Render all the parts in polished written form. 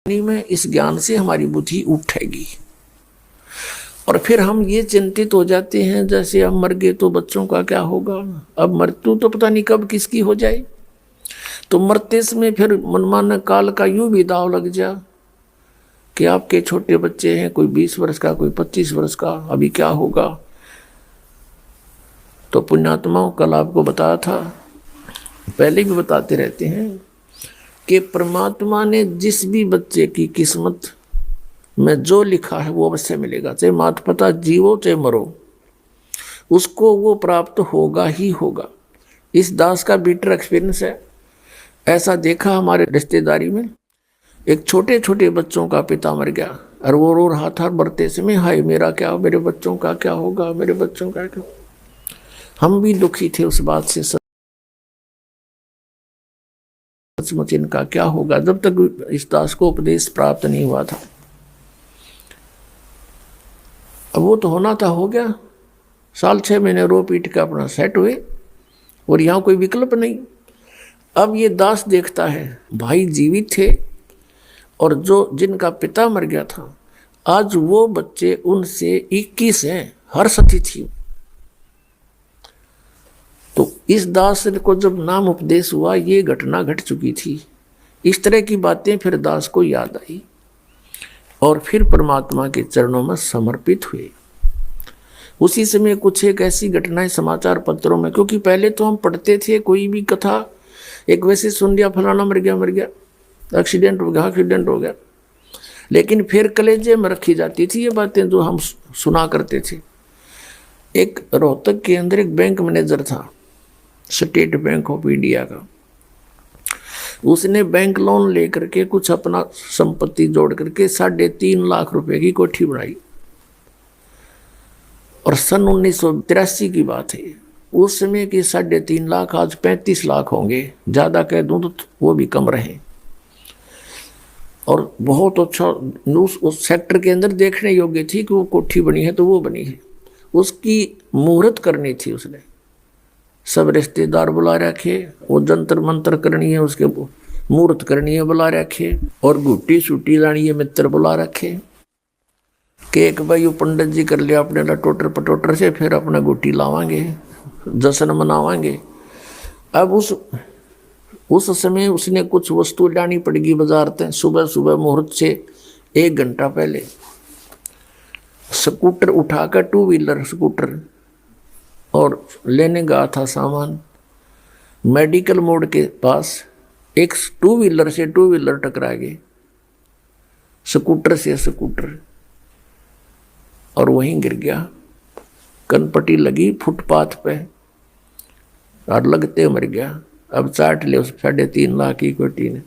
में इस ज्ञान से हमारी बुद्धि उठेगी और फिर हम ये चिंतित हो जाते हैं जैसे अब मर गए तो बच्चों का क्या होगा, अब मृत्यु तो पता नहीं कब किसकी हो जाए। तो मरते समय फिर मनमाना काल का यूं भी दाव लग जा कि आपके छोटे बच्चे हैं, कोई 20 वर्ष का, कोई 25 वर्ष का, अभी क्या होगा। तो पुण्यात्माओं कल आपको बताया था, पहले भी बताते रहते हैं कि परमात्मा ने जिस भी बच्चे की किस्मत में जो लिखा है वो अवश्य मिलेगा, चाहे माता पिता जीवो चाहे मरो, उसको वो प्राप्त होगा ही होगा। इस दास का बीटर एक्सपीरियंस है। ऐसा देखा हमारे रिश्तेदारी में, एक छोटे छोटे बच्चों का पिता मर गया और वो रो रहा था मरते समय, हाय मेरा क्या, मेरे बच्चों का क्या होगा, मेरे बच्चों का क्या। हम भी दुखी थे उस बात से, सचमुच इनका क्या होगा, जब तक इस दास को उपदेश प्राप्त नहीं हुआ था। अब वो तो होना था, हो गया, साल 6 महीने रो पीट के अपना सेट हुए और यहाँ कोई विकल्प नहीं। अब ये दास देखता है भाई जीवित थे और जो जिनका पिता मर गया था, आज वो बच्चे उनसे 21 हैं, हर्ष थी। तो इस दास को जब नाम उपदेश हुआ, ये घटना घट चुकी थी। इस तरह की बातें फिर दास को याद आई और फिर परमात्मा के चरणों में समर्पित हुए। उसी समय कुछ एक ऐसी घटनाएं समाचार पत्रों में, क्योंकि पहले तो हम पढ़ते थे कोई भी कथा, एक वैसे सुन लिया फलाना मर गया, एक्सीडेंट हो गया, लेकिन फिर कलेजे में रखी जाती थी ये बातें जो हम सुना करते थे। एक रोहतक के अंदर एक बैंक मैनेजर था, स्टेट बैंक ऑफ इंडिया का। उसने बैंक लोन लेकर के कुछ अपना संपत्ति जोड़ करके 3.5 लाख रुपए की कोठी बनाई और सन 1983 की बात है। उस समय की 3.5 लाख आज 35 लाख होंगे, ज़्यादा कह दूं तो वो भी कम रहे। और बहुत अच्छा उस सेक्टर के अंदर देखने योग्य थी कि वो कोठी बनी है तो वो बनी है। उसकी मुहूर्त करनी थी, उसने सब रिश्तेदार बुला रखे, वो जंतर मंत्र करनी है, उसके मुहूर्त करनी है बुला रखे, और गुट्टी छुट्टी लानी है मित्र बुला रखे। केक भाई वो पंडित जी कर लिया अपने लटोटर पटोटर से, फिर अपना गुट्टी लावांगे, जश्न मनावांगे। अब उस समय उसने कुछ वस्तु लानी पड़ेगी बाजार से। सुबह मुहूर्त से 1 घंटा पहले स्कूटर उठाकर, 2 व्हीलर स्कूटर, और लेने गया था सामान। मेडिकल मोड़ के पास एक 2 व्हीलर टकरा गए, स्कूटर से स्कूटर, और वहीं गिर गया। कनपट्टी लगी फुटपाथ पे और लगते मर गया। अब चाट ले उस 3.5 लाख की कोठी ने।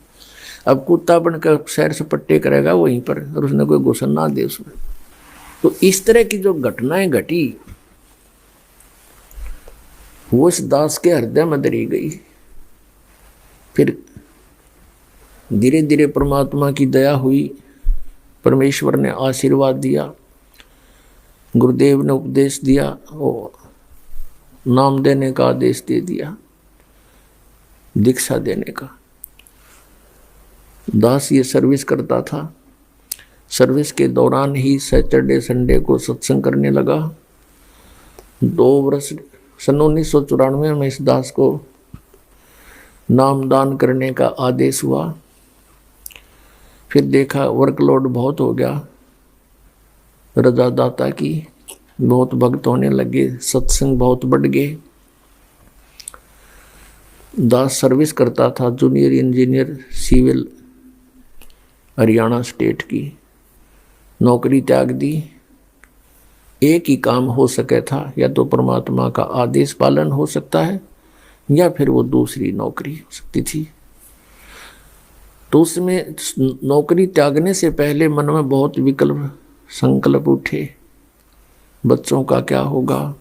अब कुत्ता बनकर सैर सपट्टे करेगा वहीं पर, और उसने कोई घुसन ना दे उसमें। तो इस तरह की जो घटनाएं घटी वो इस दास के हृदय में दरी गई। फिर धीरे धीरे परमात्मा की दया हुई, परमेश्वर ने आशीर्वाद दिया, गुरुदेव ने उपदेश दिया और नाम देने का आदेश दे दिया, दीक्षा देने का। दास ये सर्विस करता था। सर्विस के दौरान ही सैटरडे संडे को सत्संग करने लगा। 2 वर्ष, सन 1994 में इस दास को नामदान करने का आदेश हुआ। फिर देखा वर्कलोड बहुत हो गया, रजादाता की बहुत भक्त होने लगे, सत्संग बहुत बढ़ गए। दास सर्विस करता था, junior engineer civil, Haryana state की। नौकरी त्याग दी। एक ही काम हो सके था, या तो परमात्मा का आदेश पालन हो सकता है या फिर वो दूसरी नौकरी हो सकती थी। तो उसमें नौकरी त्यागने से पहले मन में बहुत विकल्प संकल्प उठे। बच्चों का क्या होगा,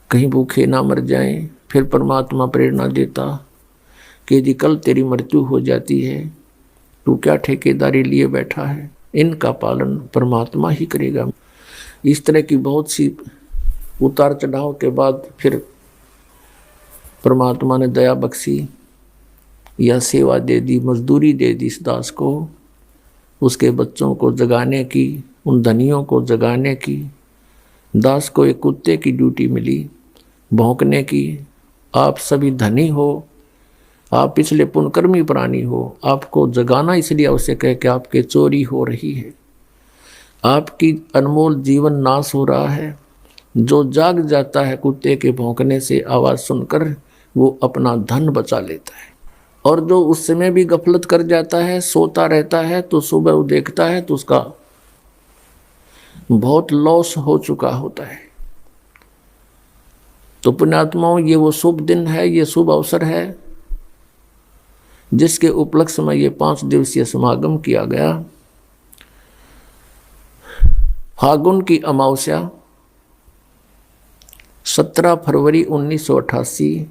कहीं भूखे ना मर जाएं। फिर परमात्मा प्रेरणा देता कि यदि कल तेरी मृत्यु हो जाती है, तू क्या ठेकेदारी लिए बैठा है, इनका पालन परमात्मा ही करेगा। इस तरह की बहुत सी उतार चढ़ाव के बाद फिर परमात्मा ने दया बख्शी, यह सेवा दे दी, मजदूरी दे दी इस दास को। उसके बच्चों को जगाने की, उन धनियों को जगाने की। दास को एक कुत्ते की ड्यूटी मिली, भौंकने की। आप सभी धनी हो, आप पिछले पुण्यकर्मी प्राणी हो, आपको जगाना इसलिए आवश्यक है कि आपके चोरी हो रही है, आपकी अनमोल जीवन नाश हो रहा है। जो जाग जाता है कुत्ते के भौंकने से आवाज़ सुनकर, वो अपना धन बचा लेता है। और जो उस समय भी गफलत कर जाता है, सोता रहता है, तो सुबह वो देखता है तो उसका बहुत लॉस हो चुका होता है। तो पुण्यात्माओं, ये वो शुभ दिन है, ये शुभ अवसर है जिसके उपलक्ष्य में ये 5 दिवसीय समागम किया गया। फागुन की अमावस्या 17 फरवरी 1988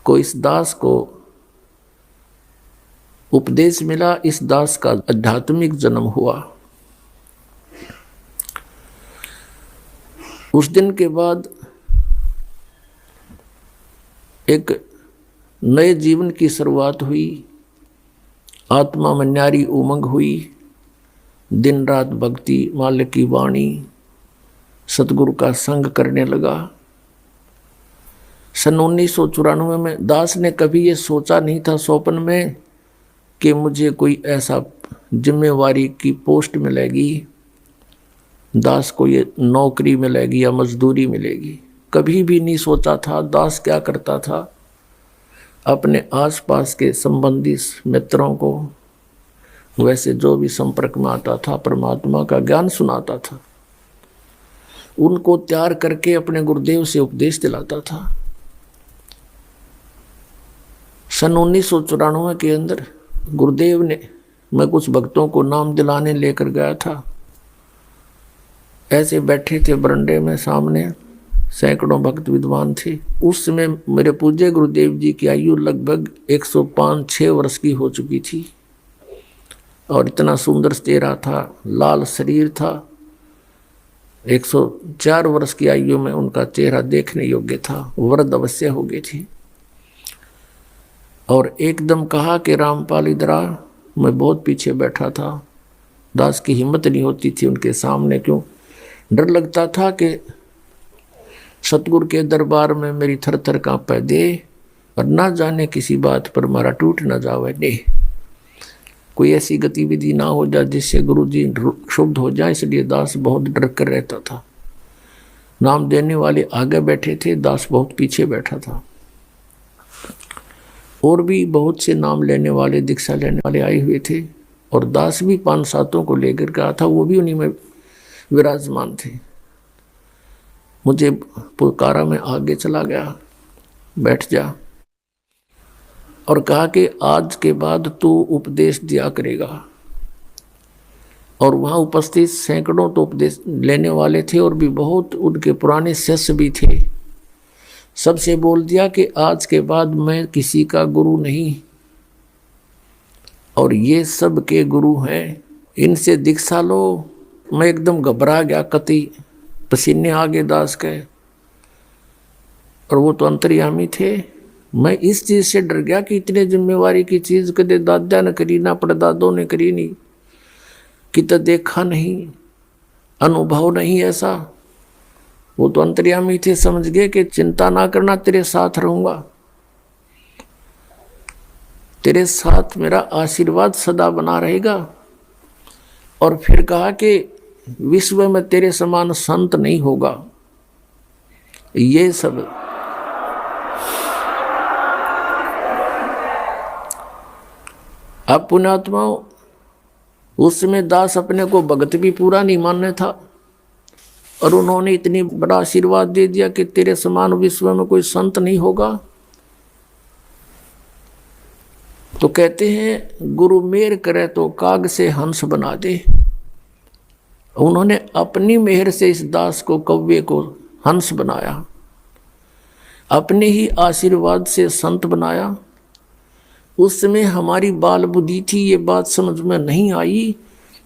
को इस दास को उपदेश मिला, इस दास का आध्यात्मिक जन्म हुआ। उस दिन के बाद एक नए जीवन की शुरुआत हुई, आत्मा में न्यारी उमंग हुई। दिन रात भक्ति, मालिक की वाणी, सतगुरु का संग करने लगा। सन 1994 में दास ने कभी ये सोचा नहीं था स्वप्न में कि मुझे कोई ऐसा जिम्मेवारी की पोस्ट मिलेगी, दास को ये नौकरी मिलेगी या मजदूरी मिलेगी। कभी भी नहीं सोचा था। दास क्या करता था, अपने आसपास के संबंधी मित्रों को, वैसे जो भी संपर्क में आता था, परमात्मा का ज्ञान सुनाता था, उनको तैयार करके अपने गुरुदेव से उपदेश दिलाता था। सन 1994 के अंदर गुरुदेव ने, मैं कुछ भक्तों को नाम दिलाने लेकर गया था। ऐसे बैठे थे बरंडे में, सामने सैकड़ों भक्त विद्वान थे। उस समय मेरे पूज्य गुरुदेव जी की आयु लगभग 105-6 वर्ष की हो चुकी थी और इतना सुंदर चेहरा था, लाल शरीर था। 104 वर्ष की आयु में उनका चेहरा देखने योग्य था, वृद्ध अवश्य हो गई थी। और एकदम कहा कि रामपाल इधर आ। मैं बहुत पीछे बैठा था, दास की हिम्मत नहीं होती थी उनके सामने, क्यों डर लगता था कि सतगुरु के दरबार में मेरी थर थर कांपे दे और ना जाने किसी बात पर मारा टूट ना जावे दे, कोई ऐसी गतिविधि ना हो जाए जिससे गुरु जी क्षुब्ध हो जाए। इसलिए दास बहुत डर कर रहता था। नाम देने वाले आगे बैठे थे, दास बहुत पीछे बैठा था। और भी बहुत से नाम लेने वाले, दीक्षा लेने वाले आए हुए थे और दास भी 5-7 को लेकर गया था, वो भी उन्हीं में विराजमान थे। मुझे पुकारा, में आगे चला गया, बैठ जा, और कहा कि आज के बाद तू उपदेश दिया करेगा। और वहाँ उपस्थित सैकड़ों तो उपदेश लेने वाले थे और भी बहुत उनके पुराने शिष्य भी थे। सबसे बोल दिया कि आज के बाद मैं किसी का गुरु नहीं, और ये सब के गुरु हैं, इनसे दीक्षा लो। मैं एकदम घबरा गया, कति पसीने आ गए दास के, और वो तो अंतर्यामी थे। मैं इस चीज़ से डर गया कि इतने जिम्मेवारी की चीज़ कदे दादा ने करी ना, परदादों ने करी नहीं, कि तो देखा नहीं, अनुभव नहीं ऐसा। वो तो अंतर्यामी थे, समझ गए कि चिंता ना करना, तेरे साथ रहूंगा, तेरे साथ मेरा आशीर्वाद सदा बना रहेगा। और फिर कहा कि विश्व में तेरे समान संत नहीं होगा। ये सब अब पुण्यात्माओं, उस समय दास अपने को भगत भी पूरा नहीं मानने था, और उन्होंने इतनी बड़ा आशीर्वाद दे दिया कि तेरे समान विश्व में कोई संत नहीं होगा। तो कहते हैं गुरु मेहर करे तो काग से हंस बना दे। उन्होंने अपनी मेहर से इस दास को, कव्वे को हंस बनाया, अपने ही आशीर्वाद से संत बनाया। उस समय हमारी बाल बुद्धि थी, ये बात समझ में नहीं आई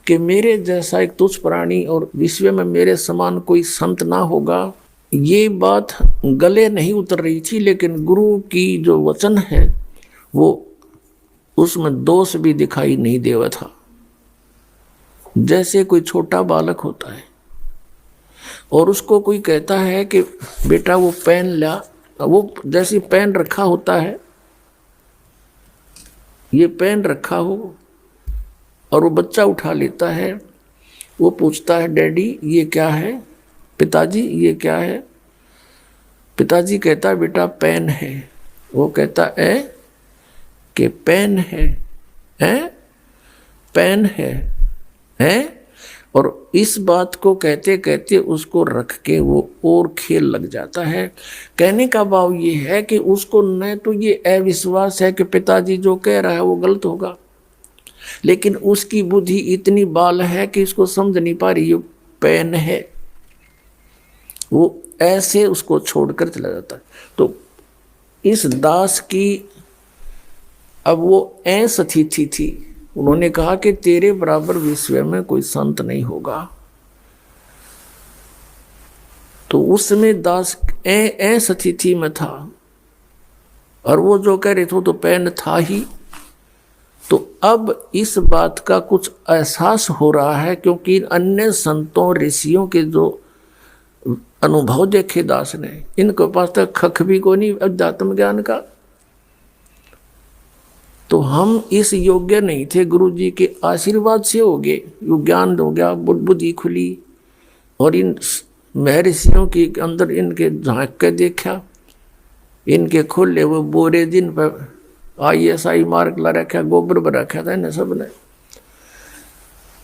कि मेरे जैसा एक तुच्छ प्राणी और विश्व में मेरे समान कोई संत ना होगा। ये बात गले नहीं उतर रही थी, लेकिन गुरु की जो वचन है वो उसमें दोष भी दिखाई नहीं देवा था, जैसे कोई छोटा बालक होता है और उसको कोई कहता है कि बेटा वो पेन ला, वो जैसे पेन रखा होता है, ये पेन रखा हो और वो बच्चा उठा लेता है, वो पूछता है डैडी ये क्या है, पिताजी ये क्या है। पिताजी कहता है बेटा पेन है। वो कहता है कि पेन है, पेन है। और इस बात को कहते कहते उसको रख के वो और खेल लग जाता है। कहने का भाव ये है कि उसको न तो ये अविश्वास है कि पिताजी जो कह रहा है वो गलत होगा, लेकिन उसकी बुद्धि इतनी बाल है कि इसको समझ नहीं पा रही ये पेन है, वो ऐसे उसको छोड़कर चला जाता है। तो इस दास की अब वो ऐस अतिथि थी, उन्होंने कहा कि तेरे बराबर विश्व में कोई संत नहीं होगा। तो उसमें दास ऐस अतिथि में था और वो जो कह रहे थे तो पेन था ही। तो अब इस बात का कुछ एहसास हो रहा है, क्योंकि अन्य संतों ऋषियों के जो अनुभव देखे दास ने, इनके पास तक खख भी को नहीं अध्यात्म ज्ञान का। तो हम इस योग्य नहीं थे, गुरु जी के आशीर्वाद से हो गए, ज्ञान हो गया, बुद्धि खुली और इन महर्षियों के अंदर इनके झांक के देखा, इनके खोले वो बोरे दिन पर ISI मार्क ला रखा, गोबर पर रखा था इन्हें सब ने।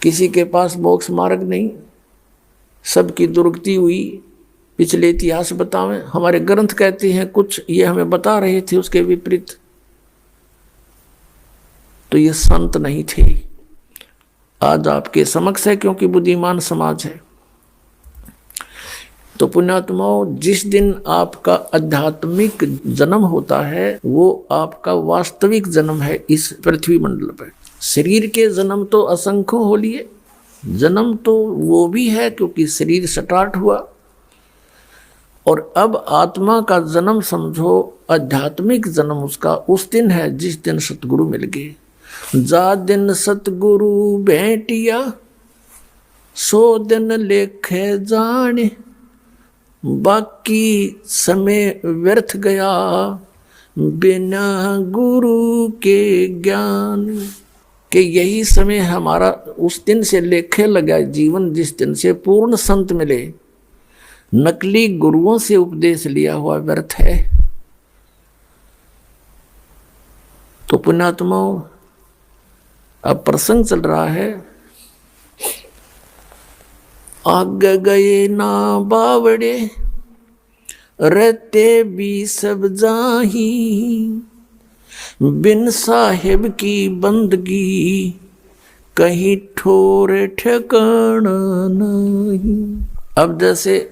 किसी के पास मोक्ष मार्ग नहीं, सबकी दुर्गति हुई। पिछले इतिहास बतावें, हमारे ग्रंथ कहते हैं कुछ, ये हमें बता रहे थे उसके विपरीत। तो ये संत नहीं थे। आज आपके समक्ष है क्योंकि बुद्धिमान समाज है। तो पुण्यात्माओं, जिस दिन आपका आध्यात्मिक जन्म होता है वो आपका वास्तविक जन्म है इस पृथ्वी मंडल पर। शरीर के जन्म तो असंख्य हो लिए, जन्म तो वो भी है क्योंकि शरीर स्टार्ट हुआ, और अब आत्मा का जन्म समझो, आध्यात्मिक जन्म उसका उस दिन है जिस दिन सतगुरु मिल गए। जा दिन सतगुरु भेंटिया सो दिन लेखे जाने, बाकी समय व्यर्थ गया बिना गुरु के ज्ञान। कि यही समय हमारा उस दिन से लेखे लगा जीवन, जिस दिन से पूर्ण संत मिले। नकली गुरुओं से उपदेश लिया हुआ व्यर्थ है। तो पुण्यात्माओं, अब प्रसंग चल रहा है, आगे गए ना बावड़े रहते भी सब जाही, बिन साहिब की बंदगी कहीं ठोर ठिकाना नहीं। अब जैसे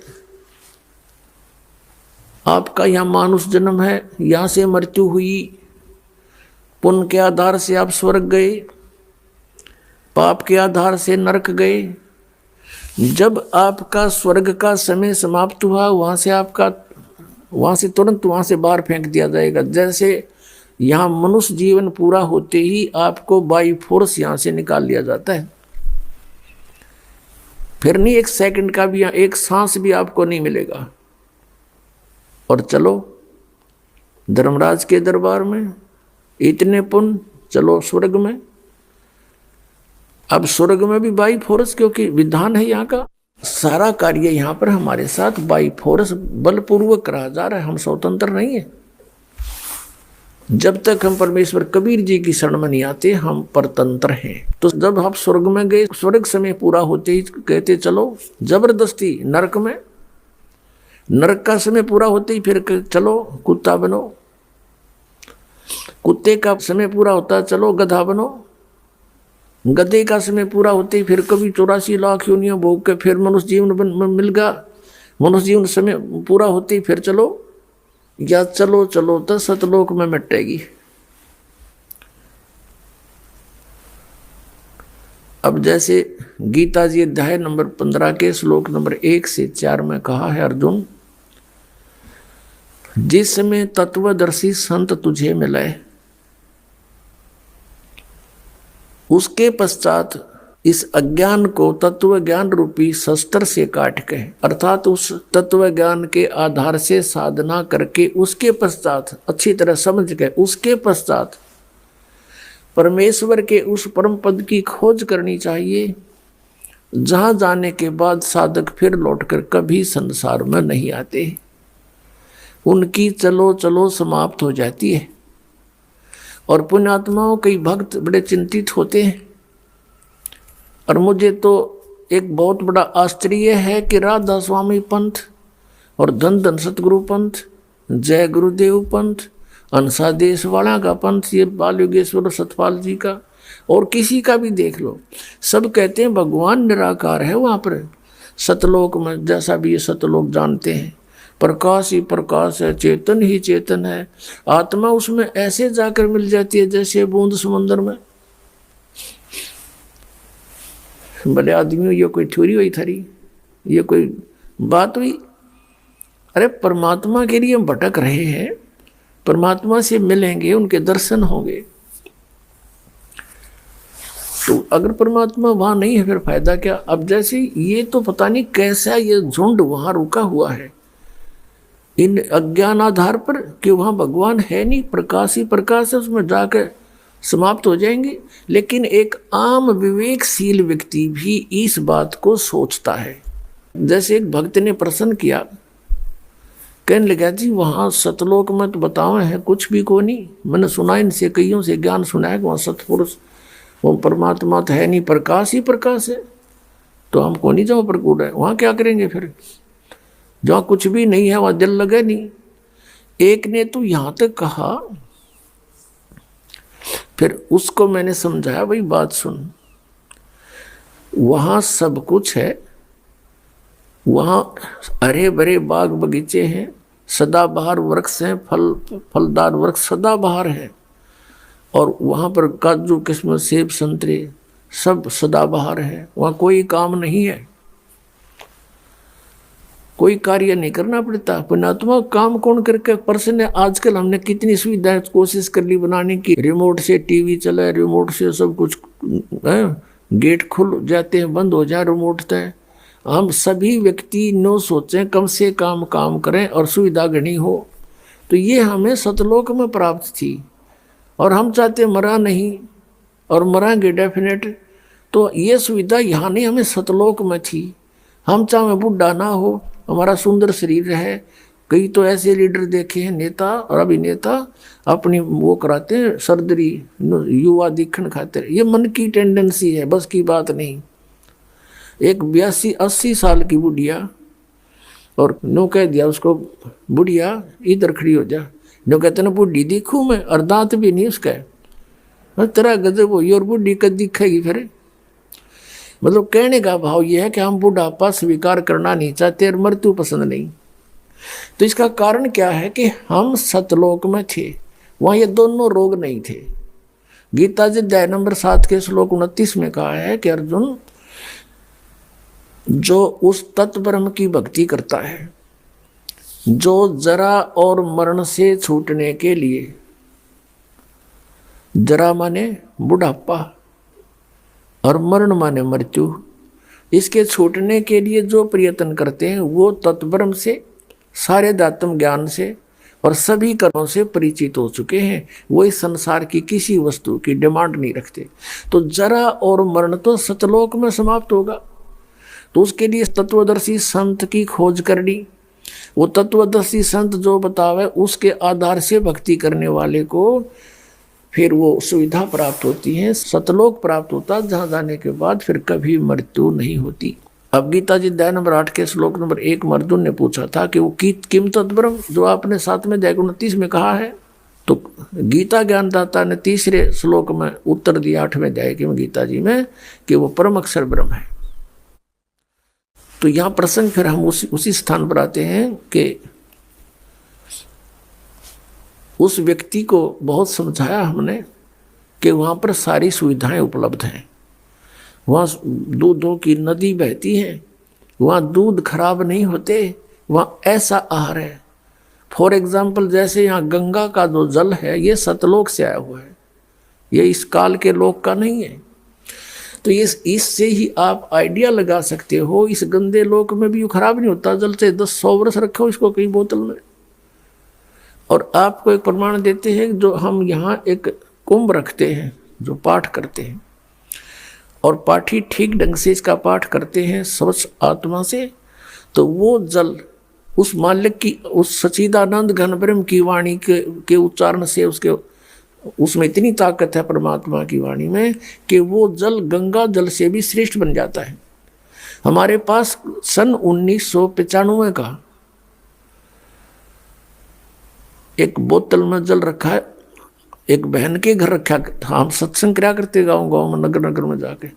आपका यहाँ मानुष जन्म है, यहाँ से मृत्यु हुई, पुण्य के आधार से आप स्वर्ग गए, पाप के आधार से नरक गए। जब आपका स्वर्ग का समय समाप्त हुआ, वहाँ से तुरंत वहाँ से बाहर फेंक दिया जाएगा। जैसे यहाँ मनुष्य जीवन पूरा होते ही आपको बाई फोर्स यहाँ से निकाल लिया जाता है, फिर नहीं एक सेकंड का भी, एक सांस भी आपको नहीं मिलेगा। और चलो धर्मराज के दरबार में, इतने पुण्य, चलो स्वर्ग में। अब स्वर्ग में भी बाई फोर्स, क्योंकि विधान है यहाँ का, सारा कार्य यहाँ पर हमारे साथ बाई फोर्स बलपूर्वक करा जा रहा है। हम स्वतंत्र नहीं है। जब तक हम परमेश्वर कबीर जी की शरण में नहीं आते हम परतंत्र हैं। तो जब आप स्वर्ग में गए, स्वर्ग समय पूरा होते ही कहते चलो जबरदस्ती नरक में, नरक का समय पूरा होते ही फिर चलो कुत्ता बनो, कुत्ते का समय पूरा होता चलो गधा बनो, गधे का समय पूरा होते ही फिर कभी 84 लाख योनियां भोग के फिर मनुष्य जीवन मिल गया, मनुष्य जीवन समय पूरा होते ही फिर चलो, या चलो चलो तो सतलोक में मिटेगी। अब जैसे गीता जी अध्याय नंबर 15 के श्लोक नंबर 1 से 4 में कहा है, अर्जुन जिसमें तत्वदर्शी संत तुझे मिले उसके पश्चात इस अज्ञान को तत्व ज्ञान रूपी शस्त्र से काट के, अर्थात उस तत्व ज्ञान के आधार से साधना करके उसके पश्चात अच्छी तरह समझ के उसके पश्चात परमेश्वर के उस परम पद की खोज करनी चाहिए, जहां जाने के बाद साधक फिर लौटकर कभी संसार में नहीं आते। उनकी चलो चलो समाप्त हो जाती है। और पुण्यात्माओं कई भक्त बड़े चिंतित होते हैं। और मुझे तो एक बहुत बड़ा आश्चर्य है कि राधा स्वामी पंथ और धन धन सतगुरु पंथ, जय गुरुदेव पंथ, अंसा देश वाला का पंथ, ये बाल योगेश्वर सतपाल जी का और किसी का भी देख लो, सब कहते हैं भगवान निराकार है वहाँ पर सतलोक में। जैसा भी ये सतलोक जानते हैं, प्रकाश ही प्रकाश है, चेतन ही चेतन है, आत्मा उसमें ऐसे जाकर मिल जाती है जैसे बूंद समुद्र में। बड़े आदमियों, ये कोई थ्योरी हुई थारी, ये कोई बात हुई? अरे परमात्मा के लिए हम भटक रहे हैं, परमात्मा से मिलेंगे, उनके दर्शन होंगे। तो अगर परमात्मा वहां नहीं है फिर फायदा क्या? अब जैसे ये तो पता नहीं कैसा ये झुंड वहां रुका हुआ है इन अज्ञान आधार पर कि वहां भगवान है नहीं, प्रकाश ही प्रकाश है, उसमें जाकर समाप्त हो जाएंगे। लेकिन एक आम विवेकशील व्यक्ति भी इस बात को सोचता है। जैसे एक भक्त ने प्रश्न किया, कहने लगा जी वहाँ सतलोक में तो बताओ है कुछ भी को नहीं, मैंने सुना इनसे कईयों से ज्ञान सुना है कि वहाँ सतपुरुष वो परमात्मा तो है नहीं, प्रकाश ही प्रकाश है, तो हम को नहीं जाओ प्रकूट है, वहाँ क्या करेंगे फिर? जहाँ कुछ भी नहीं है वहाँ दिल लगे नहीं। एक ने तो यहाँ तक कहा, फिर उसको मैंने समझाया, भाई बात सुन, वहाँ सब कुछ है, वहाँ हरे भरे बाग बगीचे हैं, सदाबहार वृक्ष हैं, फलदार वृक्ष सदाबहार हैं, और वहाँ पर काजू किस्म सेब संतरे सब सदाबहार है। वहाँ कोई काम नहीं है, कोई कार्य नहीं करना पड़ता। पुण्यात्मा काम कौन करके पर्सन है? आजकल हमने कितनी सुविधाएं कोशिश कर ली बनाने की, रिमोट से टीवी चला, रिमोट से सब कुछ है, गेट खुल जाते हैं, बंद हो जाए रिमोट तय। हम सभी व्यक्ति नो सोचें, कम से कम काम करें और सुविधा घनी हो। तो ये हमें सतलोक में प्राप्त थी और हम चाहते मरा नहीं और मरांगे डेफिनेट। तो ये सुविधा यहाँ नहीं, हमें सतलोक में थी। हम चाहे बुढ़ा ना हो, हमारा सुंदर शरीर है। कई तो ऐसे लीडर देखे हैं, नेता और अभिनेता, अपनी वो कराते हैं सर्जरी युवा दिखण खातिर। ये मन की टेंडेंसी है, बस की बात नहीं। एक 82-80 साल की बुढ़िया, और नो कह दिया उसको, बुढ़िया इधर खड़ी हो जा। नो कहते ना बुढ़ी दिखूँ मैं, और दांत भी नहीं उसका, तेरा गजब हुई और बुढ़ी कद दिखेगी फिर। मतलब कहने का भाव यह है कि हम बुढ़ापा स्वीकार करना नहीं चाहते और मृत्यु पसंद नहीं। तो इसका कारण क्या है कि हम सतलोक में थे, वहाँ ये दोनों रोग नहीं थे। गीता जी अध्याय नंबर 7 के श्लोक 29 में कहा है कि अर्जुन, जो उस तत्व ब्रह्म की भक्ति करता है, जो जरा और मरण से छूटने के लिए, जरा माने बुढ़ापा और मरण माने मृत्यु, इसके छूटने के लिए जो प्रयत्न करते हैं वो तत्ब्रह्म से, सारे दात्म ज्ञान से और सभी कर्मों से परिचित हो चुके हैं। वो इस संसार की किसी वस्तु की डिमांड नहीं रखते। तो जरा और मरण तो सतलोक में समाप्त होगा। तो उसके लिए तत्वदर्शी संत की खोज करनी, वो तत्वदर्शी संत जो बतावे उसके आधार से भक्ति करने वाले को फिर वो सुविधा प्राप्त होती है, सतलोक प्राप्त होता, जहाँ जाने के बाद फिर कभी मृत्यु नहीं होती। अब गीता जी अध्याय नंबर 8 के श्लोक नंबर 1 में अर्जुन ने पूछा था कि वो किम तत्ब्रह्म, जो आपने 7वें अध्याय 29 में कहा है। तो गीता ज्ञानदाता ने तीसरे श्लोक में उत्तर दिया 8वें अध्याय के गीता जी में कि वो परम अक्षर ब्रह्म है। तो यहाँ प्रसंग फिर हम उसी स्थान पर आते हैं कि उस व्यक्ति को बहुत समझाया हमने कि वहाँ पर सारी सुविधाएं उपलब्ध हैं, वहाँ दूधों की नदी बहती है, वहाँ दूध खराब नहीं होते, वहाँ ऐसा आहार है। फॉर एग्जाम्पल जैसे यहाँ गंगा का जो जल है ये सतलोक से आया हुआ है, ये इस काल के लोक का नहीं है। तो इससे ही आप आइडिया लगा सकते हो, इस गंदे लोक में भी खराब नहीं होता जल से 10-100 वर्ष रखो इसको कहीं बोतल में। और आपको एक प्रमाण देते हैं, जो हम यहाँ एक कुंभ रखते हैं, जो पाठ करते हैं, और पाठी ठीक ढंग से इसका पाठ करते हैं स्वच्छ आत्मा से, तो वो जल उस मालिक की, उस सच्चिदानंद घन ब्रह्म की वाणी के उच्चारण से, उसमें इतनी ताकत है परमात्मा की वाणी में कि वो जल गंगा जल से भी श्रेष्ठ बन जाता है। हमारे पास सन 1995 का एक बोतल में जल रखा है, एक बहन के घर रखा था, हम सत्संग क्या करते गाँव गाँव में, नगर नगर में जाके,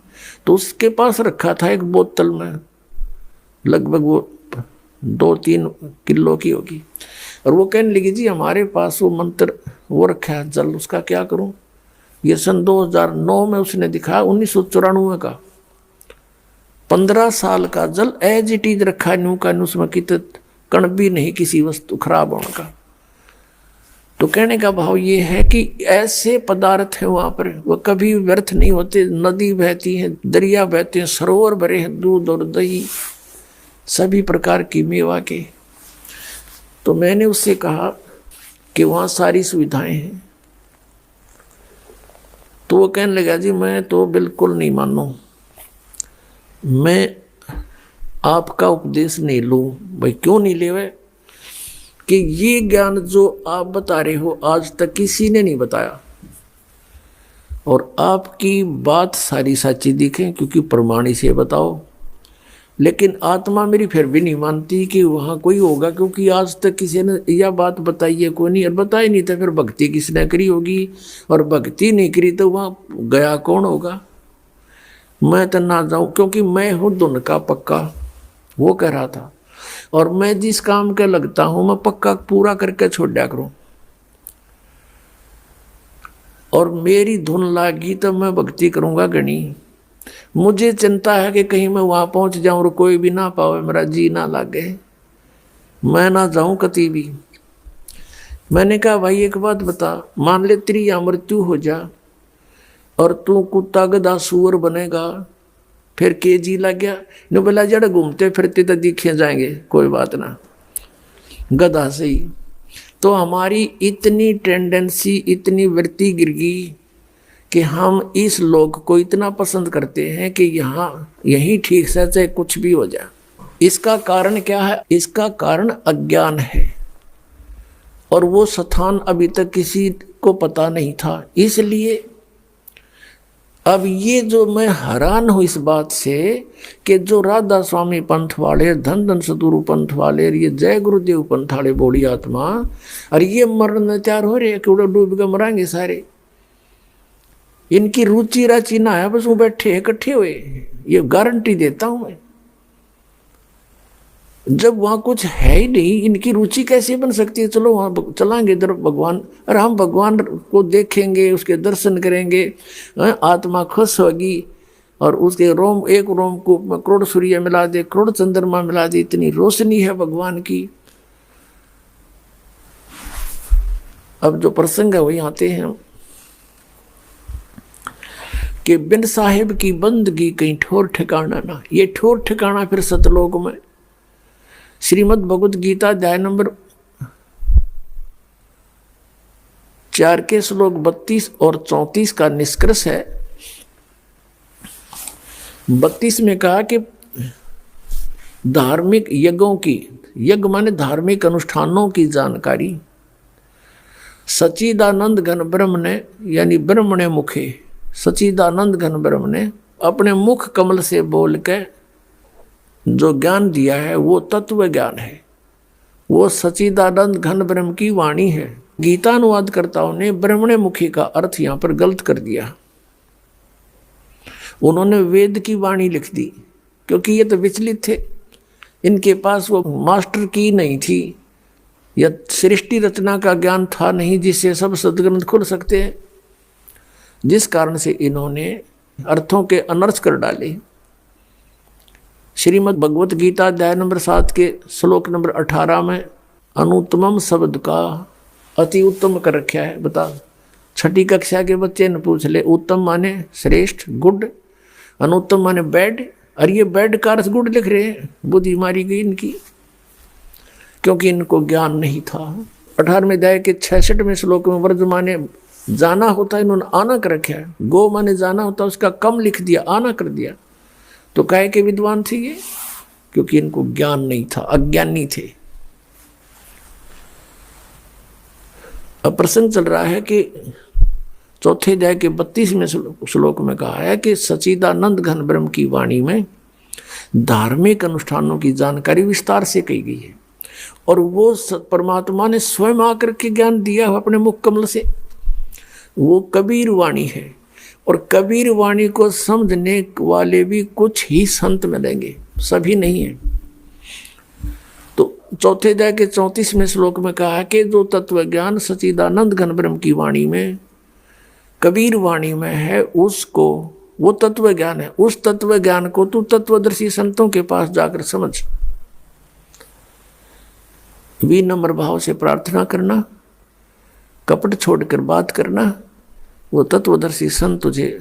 तो उसके पास रखा था एक बोतल में, लगभग वो 2-3 किलो की होगी। और वो कहने लगी जी हमारे पास वो मंत्र वो रखा है जल, उसका क्या करूं। ये सन 2009 में उसने दिखाया, 1994 का 15 साल का जल एज इट इज रखा है, न्यू का न्यू, उसमें कण भी नहीं किसी वस्तु खराब होने का। तो कहने का भाव ये है कि ऐसे पदार्थ हैं वहां पर, वो कभी व्यर्थ नहीं होते। नदी बहती है, दरिया बहते हैं, सरोवर भरे हैं दूध और दही सभी प्रकार की मेवा के। तो मैंने उससे कहा कि वहाँ सारी सुविधाएं हैं। तो वो कहने लगा जी मैं तो बिल्कुल नहीं मानूं, मैं आपका उपदेश नहीं लूं। भाई क्यों नहीं ले? वह कि ये ज्ञान जो आप बता रहे हो आज तक किसी ने नहीं बताया, और आपकी बात सारी सच्ची दिखे क्योंकि प्रमाणी से बताओ। लेकिन आत्मा मेरी फिर भी नहीं मानती कि वहाँ कोई होगा, क्योंकि आज तक किसी ने यह बात बताई है कोई नहीं, और बताई नहीं तो फिर भक्ति किसने करी होगी, और भक्ति नहीं करी तो वहाँ गया कौन होगा। मैं तो ना जाऊँ क्योंकि मैं हूँ धुन का पक्का, वो कह रहा था, और मैं जिस काम के लगता हूँ मैं पक्का पूरा करके छोड़ दिया करूँ, और मेरी धुन लागी तो मैं भक्ति करूँगा गणी। मुझे चिंता है कि कहीं मैं वहां पहुंच जाऊं और कोई भी ना पावे, मेरा जी ना लागे, मैं ना जाऊं कति भी। मैंने कहा भाई एक बात बता, मान ले तेरी या मृत्यु हो जा और तू कुत्ता गधा सुअर बनेगा, फिर के जी लग गया न, बोला जड़ घूमते फिरते तो दिखे जाएंगे, कोई बात ना, गधा से ही। तो हमारी इतनी टेंडेंसी, इतनी वृत्ति गिर गई कि हम इस लोक को इतना पसंद करते हैं कि यहाँ यही ठीक से चाहे कुछ भी हो जाए। इसका कारण क्या है? इसका कारण अज्ञान है, और वो स्थान अभी तक किसी को पता नहीं था। इसलिए अब ये जो मैं हैरान हूँ इस बात से कि जो राधा स्वामी पंथ वाले, धन धन सतगुरु पंथ वाले, ये जय गुरुदेव पंथ वाले बोली आत्मा, और ये मरण तैयार हो रहे कि डूब के मरांगे सारे। इनकी रुचि राचि ना है, बस वो बैठे इकट्ठे हुए, ये गारंटी देता हूं मैं। जब वहां कुछ है ही नहीं, इनकी रुचि कैसे बन सकती है? चलो वहां चलाएंगे इधर भगवान, और हम भगवान को देखेंगे, उसके दर्शन करेंगे, आत्मा खुश होगी, और उसके रोम, एक रोम को करोड़ सूर्य मिला दे, करोड़ चंद्रमा मिला दे, इतनी रोशनी है भगवान की। अब जो प्रसंग है वही आते हैं कि बिन साहिब की बंदगी कहीं ठोर ठिकाना ना। ये ठोर ठिकाना फिर सतलोक में। श्रीमद् भगवत गीता अध्याय नंबर 4 के श्लोक 32 और 34 का निष्कर्ष है। 32 में कहा कि धार्मिक यज्ञों की, यज्ञ माने धार्मिक अनुष्ठानों की जानकारी सच्चिदानंद घन ब्रह्म ने, यानी ब्रह्मणे मुखे, सच्चिदानंद घन ब्रह्म ने अपने मुख कमल से बोल के जो ज्ञान दिया है वो तत्व ज्ञान है, वो सच्चिदानंद घन ब्रह्म की वाणी है। गीता अनुवादकर्ताओं ने ब्रह्मणे मुखी का अर्थ यहाँ पर गलत कर दिया। उन्होंने वेद की वाणी लिख दी, क्योंकि ये तो विचलित थे, इनके पास वो मास्टर की नहीं थी, या सृष्टि रचना का ज्ञान था नहीं जिससे सब सदग्रंथ खुल सकते हैं, जिस कारण से इन्होंने अर्थों के अनर्थ कर डाले। श्रीमद् भगवत गीता अध्याय नंबर 7 के श्लोक नंबर 18 में अनुत्तमम शब्द का अति उत्तम कर रखा है। बता, छठी कक्षा के बच्चे ने पूछ ले, उत्तम माने श्रेष्ठ, गुड, अनुत्तम माने बैड, और ये बैड का अर्थ गुड लिख रहे हैं, बुद्धि मारी गई इनकी, क्योंकि इनको ज्ञान नहीं था। 18वें अध्याय के 66वें श्लोक में वर्ज माने जाना होता है, इन्होंने आना कर रखा है। गो माने जाना होता है, उसका कम लिख दिया, आना कर दिया। तो काहे के विद्वान थे ये? क्योंकि इनको ज्ञान नहीं था, अज्ञानी थे। अब प्रसंग चल रहा है कि चौथे अध्याय के 32वें श्लोक में कहा है कि सच्चिदानंद घन ब्रह्म की वाणी में धार्मिक अनुष्ठानों की जानकारी विस्तार से कही गई है, और वो परमात्मा ने स्वयं आकर के ज्ञान दिया अपने मुख कमल से। वो कबीर वाणी है, और कबीर वाणी को समझने वाले भी कुछ ही संत मिलेंगे, सभी नहीं है। तो चौथे अध्याय के 34वें श्लोक में कहा कि जो तत्व ज्ञान सच्चिदानंद घन ब्रह्म की वाणी में, कबीर वाणी में है, उसको वो तत्व ज्ञान है। उस तत्व ज्ञान को तू तत्वदर्शी संतों के पास जाकर समझ। विनम्र भाव से प्रार्थना करना, कपट छोड़कर बात करना, वो तत्वदर्शी संत तुझे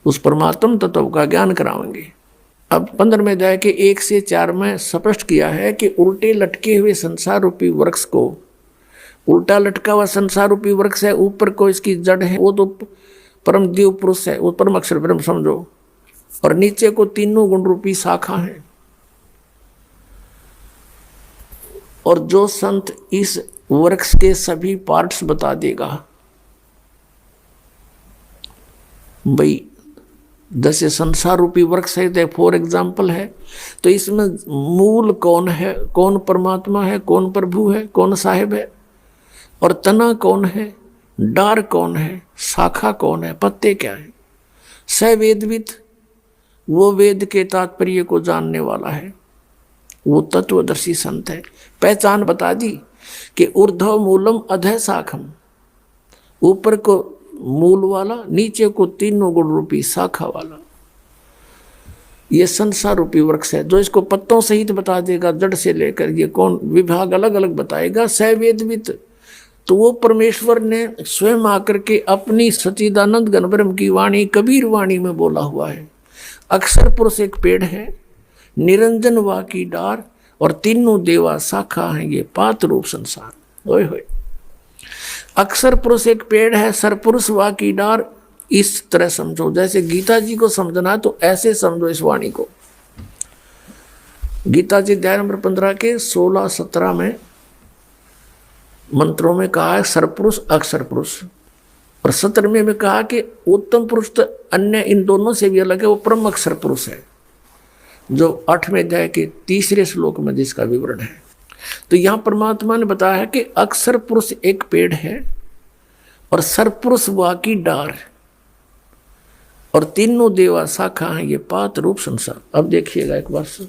उस परमात्म तत्व का ज्ञान कराएंगे। अब 15वें अध्याय के 1 से 4 में स्पष्ट किया है कि उल्टे लटके हुए संसार रूपी वृक्ष को, उल्टा लटका हुआ संसार रूपी वृक्ष है, ऊपर को इसकी जड़ है, वो तो परम देव पुरुष है, वो परम अक्षर ब्रह्म समझो, और नीचे को तीनों गुण रूपी शाखा है। और जो संत इस वृक्ष के सभी पार्ट्स बता देगा, भाई जैसे संसार रूपी वृक्ष है तो फॉर एग्जाम्पल है, तो इसमें मूल कौन है, कौन परमात्मा है, कौन प्रभु है, कौन साहिब है, और तना कौन है, डार कौन है, शाखा कौन है, पत्ते क्या है। स वेदविद, वो वेद के तात्पर्य को जानने वाला है, वो तत्वदर्शी संत है। पहचान बता दी कि ऊर्ध्व मूलम अधः शाखम, ऊपर को मूल वाला, नीचे को तीनों गुण रूपी शाखा वाला, ये संसार रूपी वृक्ष है। जो इसको पत्तों सहित बता देगा, जड़ से लेकर ये कौन विभाग अलग अलग बताएगा, सवेदवित, तो वो परमेश्वर ने स्वयं आकर के अपनी सच्चिदानंद घन ब्रह्म की वाणी कबीर वाणी में बोला हुआ है। अक्षर पुरुष एक पेड़ है, निरंजन वा की डार, और तीनों देवा शाखा है, ये पात रूप संसार। ओए होए, अक्षर पुरुष एक पेड़ है, सरपुरुष वा की डार, इस तरह समझो। जैसे गीता जी को समझना तो ऐसे समझो इस वाणी को। गीता जी अध्याय नंबर 15 के 16-17 में मंत्रों में कहा है सरपुरुष अक्षर पुरुष, और 17वें में कहा कि उत्तम पुरुष तो अन्य इन दोनों से भी अलग है, वो परम अक्षर पुरुष है, जो 8वें अध्याय के 3 श्लोक में जिसका विवरण है। तो यहां परमात्मा ने बताया है कि अक्षर पुरुष एक पेड़ है, और सरपुरुष वा की डार, और तीनों देवा शाखा है, ये पात रूप संसार। अब देखिएगा एक बार से,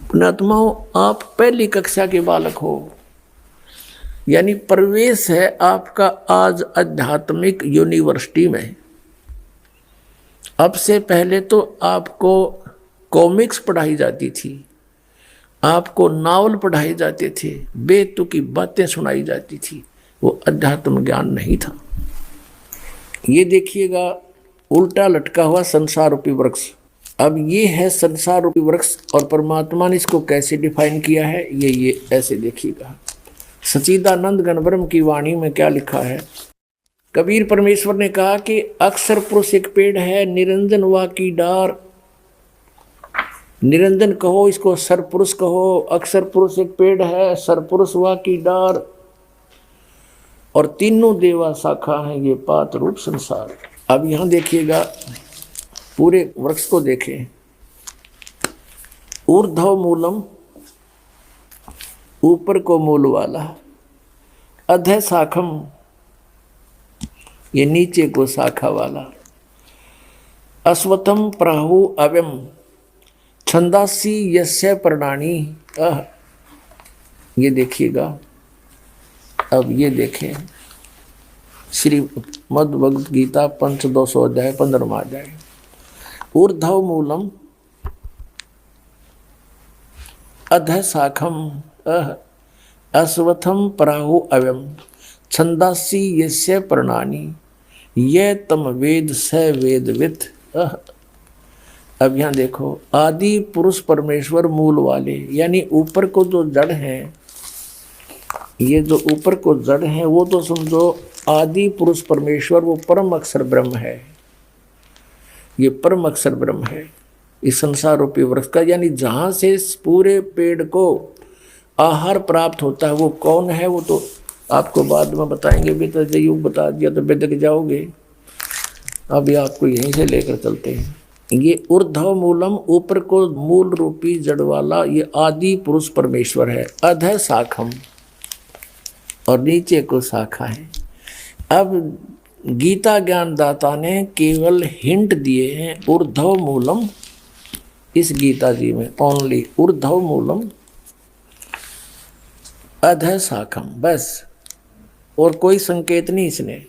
पुण्यात्माओं, आप पहली कक्षा के बालक हो, यानी प्रवेश है आपका आज आध्यात्मिक यूनिवर्सिटी में। अब से पहले तो आपको कॉमिक्स पढ़ाई जाती थी, आपको नावल पढ़ाए जाते थे, बेतुकी बातें सुनाई जाती थी, वो अध्यात्म ज्ञान नहीं था। ये देखिएगा उल्टा लटका हुआ संसार रूपी वृक्ष। अब ये है संसार रूपी वृक्ष, और परमात्मा ने इसको कैसे डिफाइन किया है, ये ऐसे देखिएगा। सच्चिदानंद घन ब्रह्म की वाणी में क्या लिखा है। कबीर परमेश्वर ने कहा कि अक्षर पुरुष एक पेड़ है, निरंजन वा की डार, निरंजन कहो इसको, सरपुरुष कहो, अक्षर पुरुष एक पेड़ है, सरपुरुष वा की डार, और तीनों देवा शाखा है, ये पात रूप संसार। अब यहां देखिएगा, पूरे वृक्ष को देखें। ऊर्ध्व मूलम, ऊपर को मूल वाला, अधः शाखम, ये नीचे को शाखा वाला, अश्वत्थम प्राहु अव्यम, छंदासी यस्य पर्णानि। ये देखिएगा। अब ये देखें, श्रीमद् भगवद गीता पंचदश अध्याय 15वां अध्याय। ऊर्ध्व मूलम अधः शाखम अश्वत्थम प्राहु अव्यम, छंदासी यस्य पर्णानि ये तम वेद स वेदवित। अब यहाँ देखो, आदि पुरुष परमेश्वर मूल वाले, यानी ऊपर को जो जड़ है, ये जो ऊपर को जड़ है वो तो समझो आदि पुरुष परमेश्वर, वो परम अक्षर ब्रह्म है। ये परम अक्षर ब्रह्म है इस संसार रूपी वृक्ष का, यानी जहाँ से इस पूरे पेड़ को आहार प्राप्त होता है वो कौन है, वो तो आपको बाद में बताएंगे। भी तो यूँ बता दिया तो बेदक जाओगे। अभी आपको यहीं से लेकर चलते हैं। ये ऊर्ध्व मूलम, ऊपर को मूल रूपी जड़ वाला ये आदि पुरुष परमेश्वर है। अधः शाखम, और नीचे को शाखा है। अब गीता ज्ञानदाता ने केवल हिंट दिए हैं ऊर्ध्व मूलम, इस गीता जी में ओनली ऊर्ध्व मूलम अधः शाखम, बस, और कोई संकेत नहीं इसने।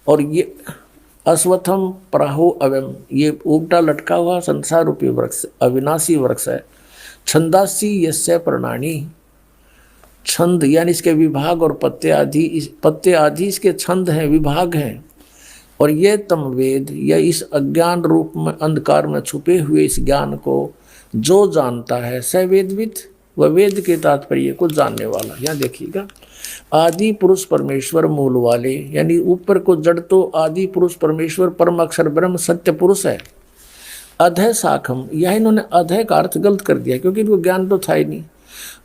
और ये अश्वत्थम प्राहु अवयम, ये उल्टा लटका हुआ संसार रूपी वृक्ष अविनाशी वृक्ष है। छंदासी यस्य प्रणानी, छंद यानी इसके विभाग और पत्ते आदि इसके छंद हैं, विभाग हैं। और ये तम वेद, या इस अज्ञान रूप में अंधकार में छुपे हुए इस ज्ञान को जो जानता है, स वेदविद, वह वेद के तात्पर्य को जानने वाला। यहाँ देखिएगा, आदि पुरुष परमेश्वर मूल वाले, यानी ऊपर को जड़ तो आदि पुरुष परमेश्वर परम अक्षर ब्रह्म सत्य पुरुष है। अधः शाखम, यह इन्होंने अधः का अर्थ गलत कर दिया, क्योंकि इनको ज्ञान तो था ही नहीं।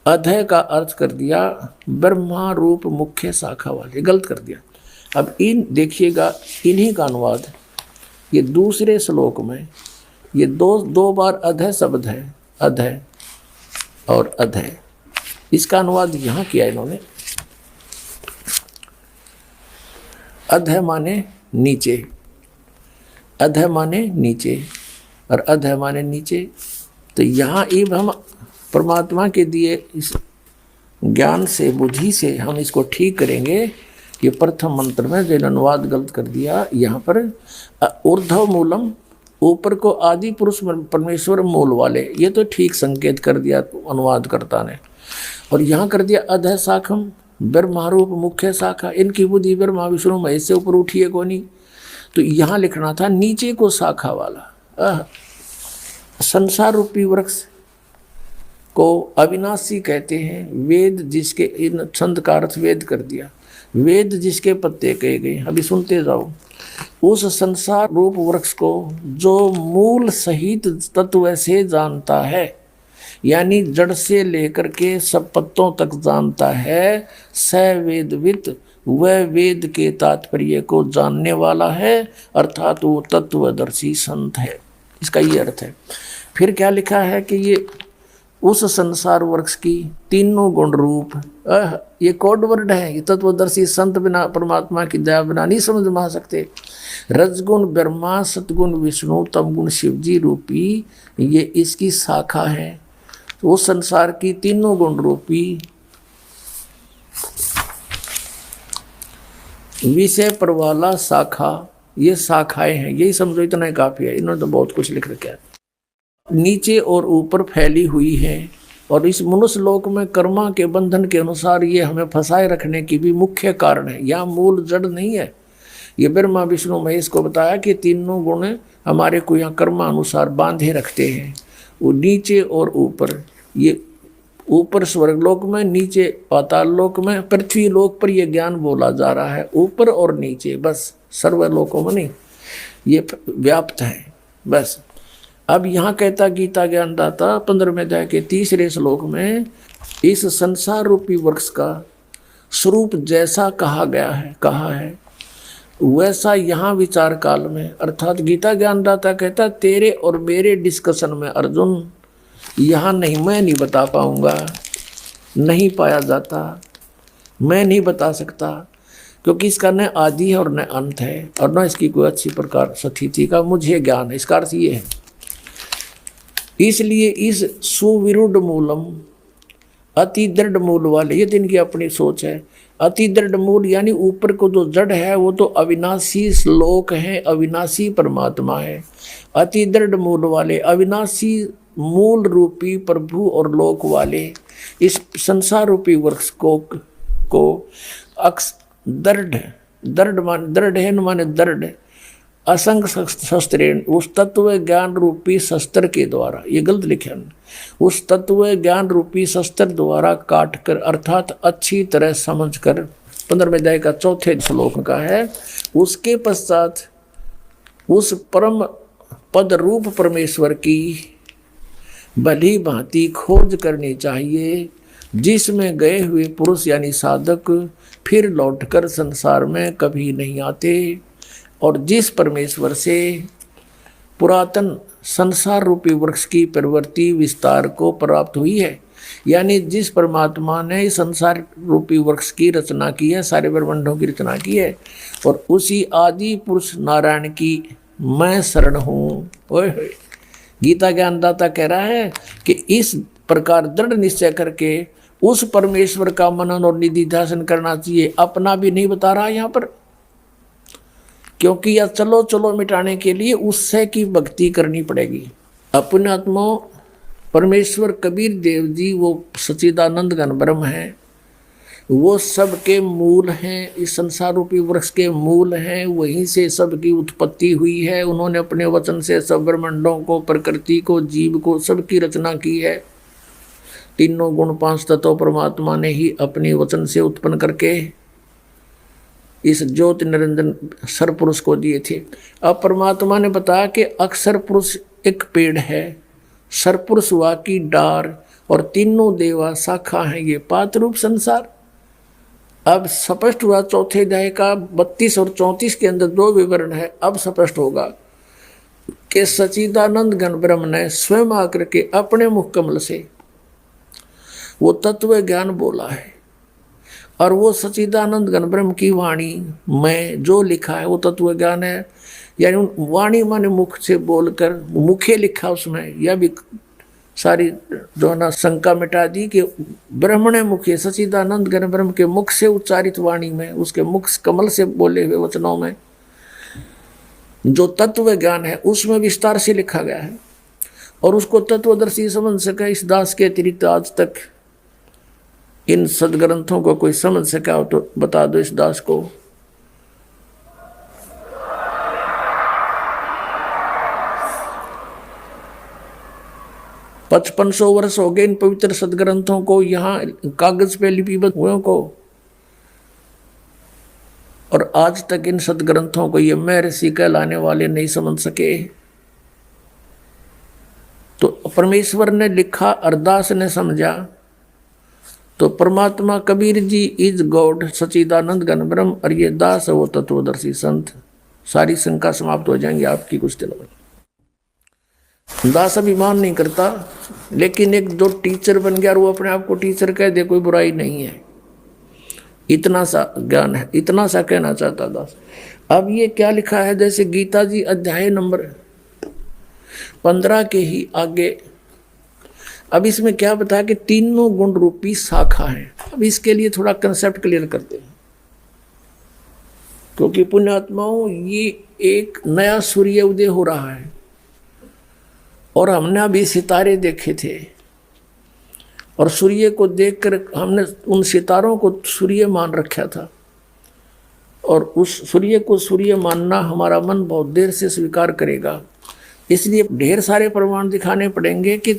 अधः का अर्थ कर दिया ब्रह्मा रूप मुख्य शाखा वाले, गलत कर दिया। अब इन देखिएगा, इन्हीं का अनुवाद ये दूसरे श्लोक में ये दो बार अधः शब्द है, अधः और अधः, इसका अनुवाद यहाँ किया इन्होंने। अधः माने नीचे, अधः माने नीचे और अधः माने नीचे। तो यहाँ इब हम परमात्मा के दिए इस ज्ञान से, बुद्धि से हम इसको ठीक करेंगे। ये प्रथम मंत्र में जो अनुवाद गलत कर दिया, यहाँ पर ऊर्ध्व मूलम, ऊपर को आदि पुरुष परमेश्वर मूल वाले, ये तो ठीक संकेत कर दिया अनुवादकर्ता ने। और यहाँ कर दिया अधः शाखम, ब्रह्मारूप मुख्य शाखा, इनकी बुद्धि ब्रह्मा विष्णु महेश से ऊपर उठी है कोनी। तो यहाँ लिखना था नीचे को शाखा वाला। संसार रूपी वृक्ष को अविनाशी कहते हैं। वेद जिसके, इन छंद का अर्थ वेद कर दिया, वेद जिसके पत्ते कहे गए। अभी सुनते जाओ, उस संसार रूप वृक्ष को जो मूल सहित तत्व से जानता है, यानी जड़ से लेकर के सब पत्तों तक जानता है, स वेदवित, वह वेद के तात्पर्य को जानने वाला है, अर्थात वो तत्वदर्शी संत है। इसका ये अर्थ है। फिर क्या लिखा है कि ये उस संसार वृक्ष की तीनों गुण रूप, ये कोड वर्ड है। ये तत्वदर्शी संत बिना परमात्मा की दया बिना नहीं समझ में आ सकते। रजगुण ब्रह्मा, सतगुण विष्णु, तमगुण शिवजी रूपी ये इसकी शाखा है। तो उस संसार की तीनों गुण रूपी विषय पर वाला शाखा, ये शाखाएं हैं। यही समझो, इतना ही काफी है। इन्होंने तो बहुत कुछ लिख रखा है। नीचे और ऊपर फैली हुई है, और इस मनुष्य लोक में कर्मा के बंधन के अनुसार ये हमें फंसाए रखने की भी मुख्य कारण है। यहाँ मूल जड़ नहीं है। ये ब्रह्मा विष्णु महेश को बताया कि तीनों गुण हमारे को यहाँ कर्मानुसार बांधे रखते हैं। वो नीचे और ऊपर, ये ऊपर स्वर्गलोक में, नीचे पाताल लोक में, पृथ्वी लोक पर यह ज्ञान बोला जा रहा है। ऊपर और नीचे, बस सर्वलोकों में नहीं, ये व्याप्त है बस। अब यहाँ कहता गीता ज्ञानदाता 15वें अध्याय के 3रे श्लोक में, इस संसार रूपी वृक्ष का स्वरूप जैसा कहा है वैसा यहाँ विचार काल में, अर्थात गीता ज्ञानदाता कहता तेरे और मेरे डिस्कशन में अर्जुन यहाँ नहीं, मैं नहीं बता पाऊँगा, नहीं पाया जाता, मैं नहीं बता सकता, क्योंकि इसका न आदि है और न अंत है, और न इसकी कोई अच्छी प्रकार स्थिति का मुझे ज्ञान है। इसका अर्थ ये है। इसलिए इस सुविरुद्ध मूलम, अति दृढ़ मूल वाले, ये तो इनकी अपनी सोच है। अति दृढ़ मूल यानी ऊपर को जो जड़ है वो तो अविनाशी श्लोक है, अविनाशी परमात्मा है। अति दृढ़ मूल वाले, अविनाशी मूल रूपी प्रभु और लोक वाले इस संसार रूपी वृक्ष को दृढ़ दृढ़ माने दृढ़, असंग शस्त्रेण, उस तत्व ज्ञान रूपी शस्त्र के द्वारा, ये गलत लिखे हमने, उस तत्व ज्ञान रूपी शस्त्र द्वारा काट कर, अर्थात अच्छी तरह समझ कर, 15वें अध्याय का 4 श्लोक का है। उसके पश्चात उस परम पद रूप परमेश्वर की भली भांति खोज करनी चाहिए, जिसमें गए हुए पुरुष यानी साधक फिर लौटकर संसार में कभी नहीं आते, और जिस परमेश्वर से पुरातन संसार रूपी वृक्ष की प्रवृत्ति विस्तार को प्राप्त हुई है, यानी जिस परमात्मा ने संसार रूपी वृक्ष की रचना की है, सारे ब्रह्मांडों की रचना की है, और उसी आदि पुरुष नारायण की मैं शरण हूँ। गीता ज्ञानदाता कह रहा है कि इस प्रकार दृढ़ निश्चय करके उस परमेश्वर का मनन और निधि ध्यान करना चाहिए। अपना भी नहीं बता रहा यहाँ पर, क्योंकि यह चलो चलो मिटाने के लिए उससे की भक्ति करनी पड़ेगी। अपने आत्मा परमेश्वर कबीर देव जी वो सच्चिदानंद घन ब्रह्म है, वो सबके मूल हैं, इस संसार रूपी वृक्ष के मूल हैं, वहीं से सबकी उत्पत्ति हुई है। उन्होंने अपने वचन से सब ब्रह्मांडों को, प्रकृति को, जीव को, सबकी रचना की है। तीनों गुण 5 तत्व परमात्मा ने ही अपने वचन से उत्पन्न करके इस ज्योति निरंजन सर पुरुष को दिए थे। अब परमात्मा ने बताया कि अक्षर पुरुष एक पेड़ है, सर पुरुष हुआ की डार, और तीनों देवा शाखा हैं, ये पात रूप संसार। अब स्पष्ट हुआ 4 अध्याय का 32 और 34 के अंदर 2 विवरण है। अब स्पष्ट होगा कि सच्चिदानंद घन ब्रह्म ने स्वयं आकर के अपने मुख कमल से वो तत्व ज्ञान बोला है, और वो सच्चिदानंद घन ब्रह्म की वाणी में जो लिखा है वो तत्व ज्ञान है। यानी वाणी माने मुख से बोलकर, मुखे लिखा उसमें, यह भी सारी जो ना शंका मिटा दी कि ब्रह्मणे मुखे, सच्चिदानंद घन ब्रह्म के मुख से उच्चारित वाणी में, उसके मुख कमल से बोले हुए वचनों में जो तत्व ज्ञान है उसमें विस्तार से लिखा गया है, और उसको तत्वदर्शी समझ सके। इस दास के अतिरिक्त आज तक इन सदग्रंथों को कोई समझ सका हो तो बता दो इस दास को। पचपन 500 वर्ष हो गए इन पवित्र सदग्रंथों को यहाँ कागज पे लिपिबद्ध हुए को, और आज तक इन सदग्रंथों को ये महर्षि कहलाने वाले नहीं समझ सके। तो परमेश्वर ने लिखा, अरदास ने समझा, तो परमात्मा कबीर जी इज गॉड, सच्चिदानंद घन ब्रह्म, और ये दास है वो तत्वदर्शी संत। सारी शंका समाप्त हो जाएंगी आपकी कुछ दिनों में। दास अभिमान नहीं करता, लेकिन एक जो टीचर बन गया और वो अपने आप को टीचर कह दे, कोई बुराई नहीं है। इतना सा ज्ञान है, इतना सा कहना चाहता दास। अब ये क्या लिखा है, जैसे गीता जी अध्याय नंबर 15 के ही आगे, अब इसमें क्या बताया कि तीनों गुण रूपी शाखा है। अब इसके लिए थोड़ा कंसेप्ट क्लियर करते हैं, क्योंकि पुण्यात्माओं ये एक नया सूर्य उदय हो रहा है, और हमने अभी सितारे देखे थे, और सूर्य को देखकर हमने उन सितारों को सूर्य मान रखा था, और उस सूर्य को सूर्य मानना हमारा मन बहुत देर से स्वीकार करेगा। इसलिए ढेर सारे प्रमाण दिखाने पड़ेंगे कि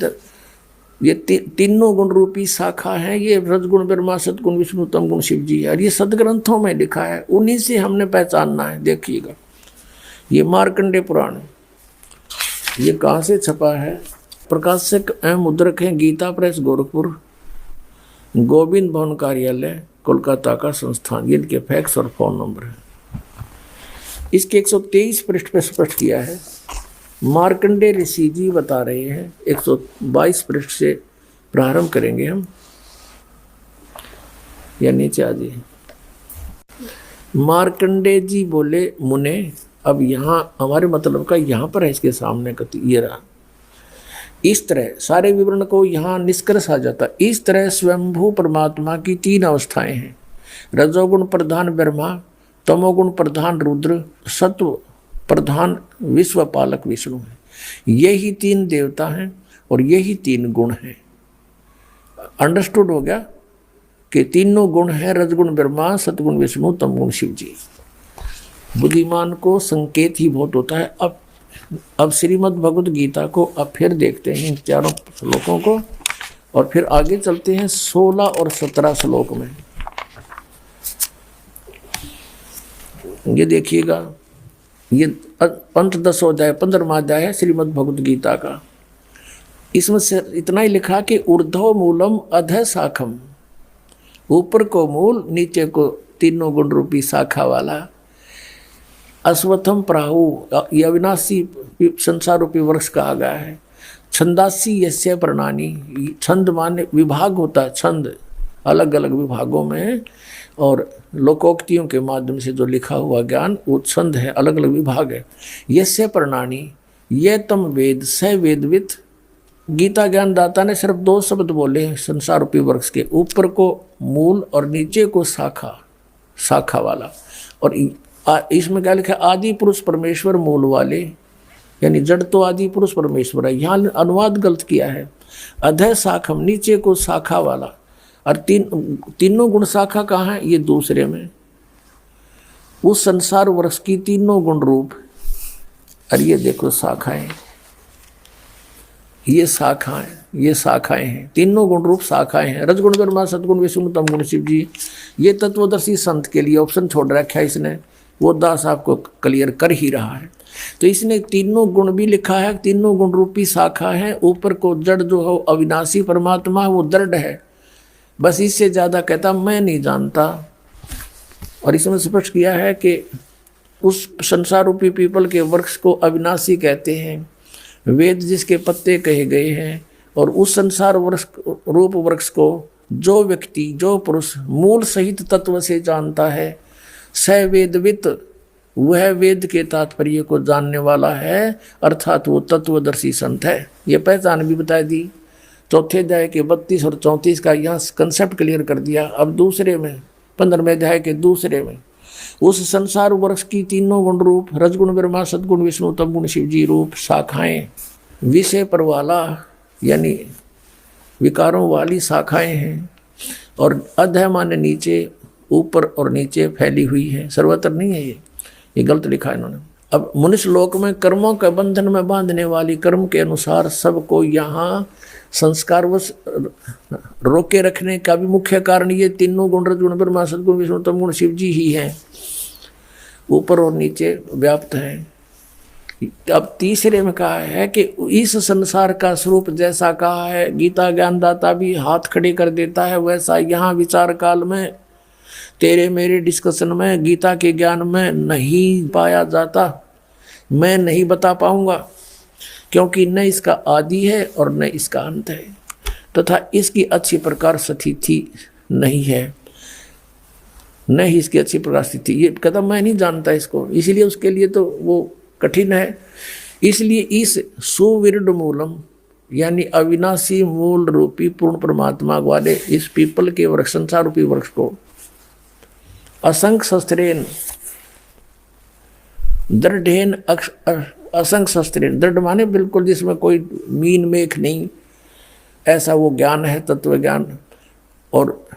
ये तीनों गुण रूपी शाखा है। ये रजगुण ब्रह्मा, सतगुण विष्णु, तम गुण शिव जी है, और ये सदग्रंथों में लिखा है, उन्हीं से हमने पहचानना है। देखिएगा ये मार्कंडेय पुराण, ये कहाँ से छपा है? प्रकाशक एवं मुद्रक हैं गीता प्रेस गोरखपुर, गोविंद भवन कार्यालय कोलकाता का संस्थान। ये इनके फैक्स और फोन नंबर है। इसके 123 पृष्ठ पर स्पष्ट किया है। मार्कंडेय ऋषि जी बता रहे हैं, 122 पृष्ठ से प्रारंभ करेंगे हम, या नीचे आ जाइए। मार्कंडेय जी बोले, मुने, अब यहाँ हमारे मतलब का यहाँ पर है, इसके सामने का ये रहा। इस तरह सारे विवरण को यहाँ निष्कर्ष आ जाता। इस तरह स्वयंभू परमात्मा की 3 अवस्थाएं हैं। रजोगुण प्रधान ब्रह्मा, तमोगुण प्रधान रुद्र, सत्व प्रधान विश्व पालक विष्णु है। यही 3 देवता हैं और यही 3 गुण हैं। अंडरस्टूड हो गया कि तीनों गुण हैं, रजगुण ब्रह्मा, सतगुण विष्णु, तमगुण शिव जी। बुद्धिमान को संकेत ही बहुत होता है। अब श्रीमद् भगवत गीता को अब फिर देखते हैं इन चारों श्लोकों को, और फिर आगे चलते हैं 16 और 17 श्लोक में। ये देखिएगा, ये पंचदशो अध्याय 15वां अध्याय है श्रीमद् भगवत गीता का। इसमें से इतना ही लिखा कि ऊर्ध्व मूलम अधः शाखम, ऊपर को मूल नीचे को तीनों गुण रूपी शाखा वाला, अश्वत्थम प्राहु, ये अविनाशी संसार रूपी वृक्ष कहा गया है। छंदासी यस्य प्रणानी, छंद माने विभाग होता है, छंद अलग अलग विभागों में, और लोकोक्तियों के माध्यम से जो लिखा हुआ ज्ञान वो छंद है, अलग अलग विभाग है। यस्य प्रणानी ये तम वेद स वेदवित। गीता ज्ञान दाता ने सिर्फ 2 शब्द बोले हैं संसार रूपी वृक्ष के, ऊपर को मूल और नीचे को शाखा, शाखा वाला। और इसमें क्या लिखा है, आदि पुरुष परमेश्वर मूल वाले, यानी जड़ तो आदि पुरुष परमेश्वर है। यहाँ अनुवाद गलत किया है, अधः शाखम नीचे को शाखा वाला, और तीनों गुण शाखा कहाँ है, ये दूसरे में। उस संसार वृक्ष की तीनों गुण रूप, और ये देखो शाखाएं, ये शाखाएं, ये शाखाएं हैं, तीनों गुण रूप शाखाएं हैं। रजगुण ब्रह्मा सदगुण विष्णु तमगुण शिव जी, ये तत्वदर्शी संत के लिए ऑप्शन छोड़ रखा है इसने, वो दास आपको क्लियर कर ही रहा है। तो इसने तीनों गुण भी लिखा है, तीनों गुण रूपी शाखा है। ऊपर को जड़ जो है अविनाशी परमात्मा वो दृढ़ है, बस इससे ज़्यादा कहता मैं नहीं जानता। और इसमें स्पष्ट किया है कि उस संसार रूपी पीपल के वृक्ष को अविनाशी कहते हैं, वेद जिसके पत्ते कहे गए हैं। और उस संसार वृक्ष रूप वृक्ष को जो व्यक्ति, जो पुरुष मूल सहित तत्व से जानता है, स वेदवित, वह वेद के तात्पर्य को जानने वाला है, अर्थात वो तत्वदर्शी संत है। ये पहचान भी बता दी। चौथे अध्याय के 32 और 34 का यहाँ कंसेप्ट क्लियर कर दिया। अब दूसरे में 15वें अध्याय के दूसरे में उस संसार वृक्ष की तीनों गुण रूप, रजगुण ब्रह्मा सदगुण विष्णु तमगुण शिव जी रूप शाखाएं, विषय पर वाला यानी विकारों वाली शाखाएं हैं। और अधः माने नीचे, ऊपर और नीचे फैली हुई है, सर्वत्र नहीं है। ये गलत लिखा है इन्होंने। अब मनुष्य लोक में कर्मों के बंधन में बांधने वाली कर्म के अनुसार सबको यहाँ संस्कारवश रोके रखने का भी मुख्य कारण ये तीनों गुण, रजगुण ब्रह्मा सदगुण विष्णु तमगुण शिव जी ही हैं, ऊपर और नीचे व्याप्त हैं। अब तीसरे में कहा है कि इस संसार का स्वरूप जैसा कहा है, गीता ज्ञानदाता भी हाथ खड़े कर देता है, वैसा यहाँ विचार काल में तेरे मेरे डिस्कशन में गीता के ज्ञान में नहीं पाया जाता। मैं नहीं बता पाऊंगा, क्योंकि न इसका आदि है और न इसका अंत है, तथा इसकी अच्छी प्रकार स्थिति नहीं है, न ही इसकी अच्छी प्रकार स्थिति। ये कदम मैं नहीं जानता इसको, इसलिए उसके लिए तो वो कठिन है। इसलिए इस सुविरड मूलम यानी अविनाशी मूल रूपी पूर्ण परमात्मा वाले इस पीपल के वृक्ष, संसार रूपी वृक्ष को असंख्य शस्त्रेन दृढ़ेन, असंख्य शस्त्रेन, दृढ़ माने बिल्कुल जिसमें कोई मीन मेख नहीं, ऐसा वो ज्ञान है तत्व ज्ञान। और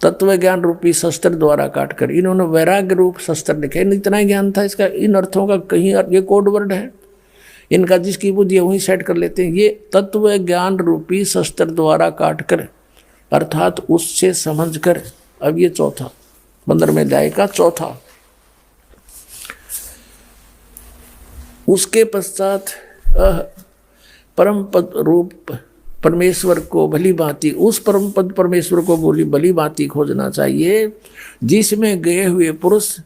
तत्व ज्ञान रूपी शस्त्र द्वारा काटकर इन्होंने वैराग्य रूप शस्त्र लिखे। इतना ही ज्ञान था इसका, इन अर्थों का कहीं ये कोड वर्ड है इनका, जिसकी बुद्धि है वहीं सेट कर लेते हैं। ये तत्व ज्ञान रूपी शस्त्र द्वारा काटकर, अर्थात उससे समझकर। अब ये चौथा 15वें अध्याय का चौथा, उसके पश्चात परम पद रूप परमेश्वर को भली भांति, उस परम पद परमेश्वर को भली भांति खोजना चाहिए, जिसमें गए हुए पुरुष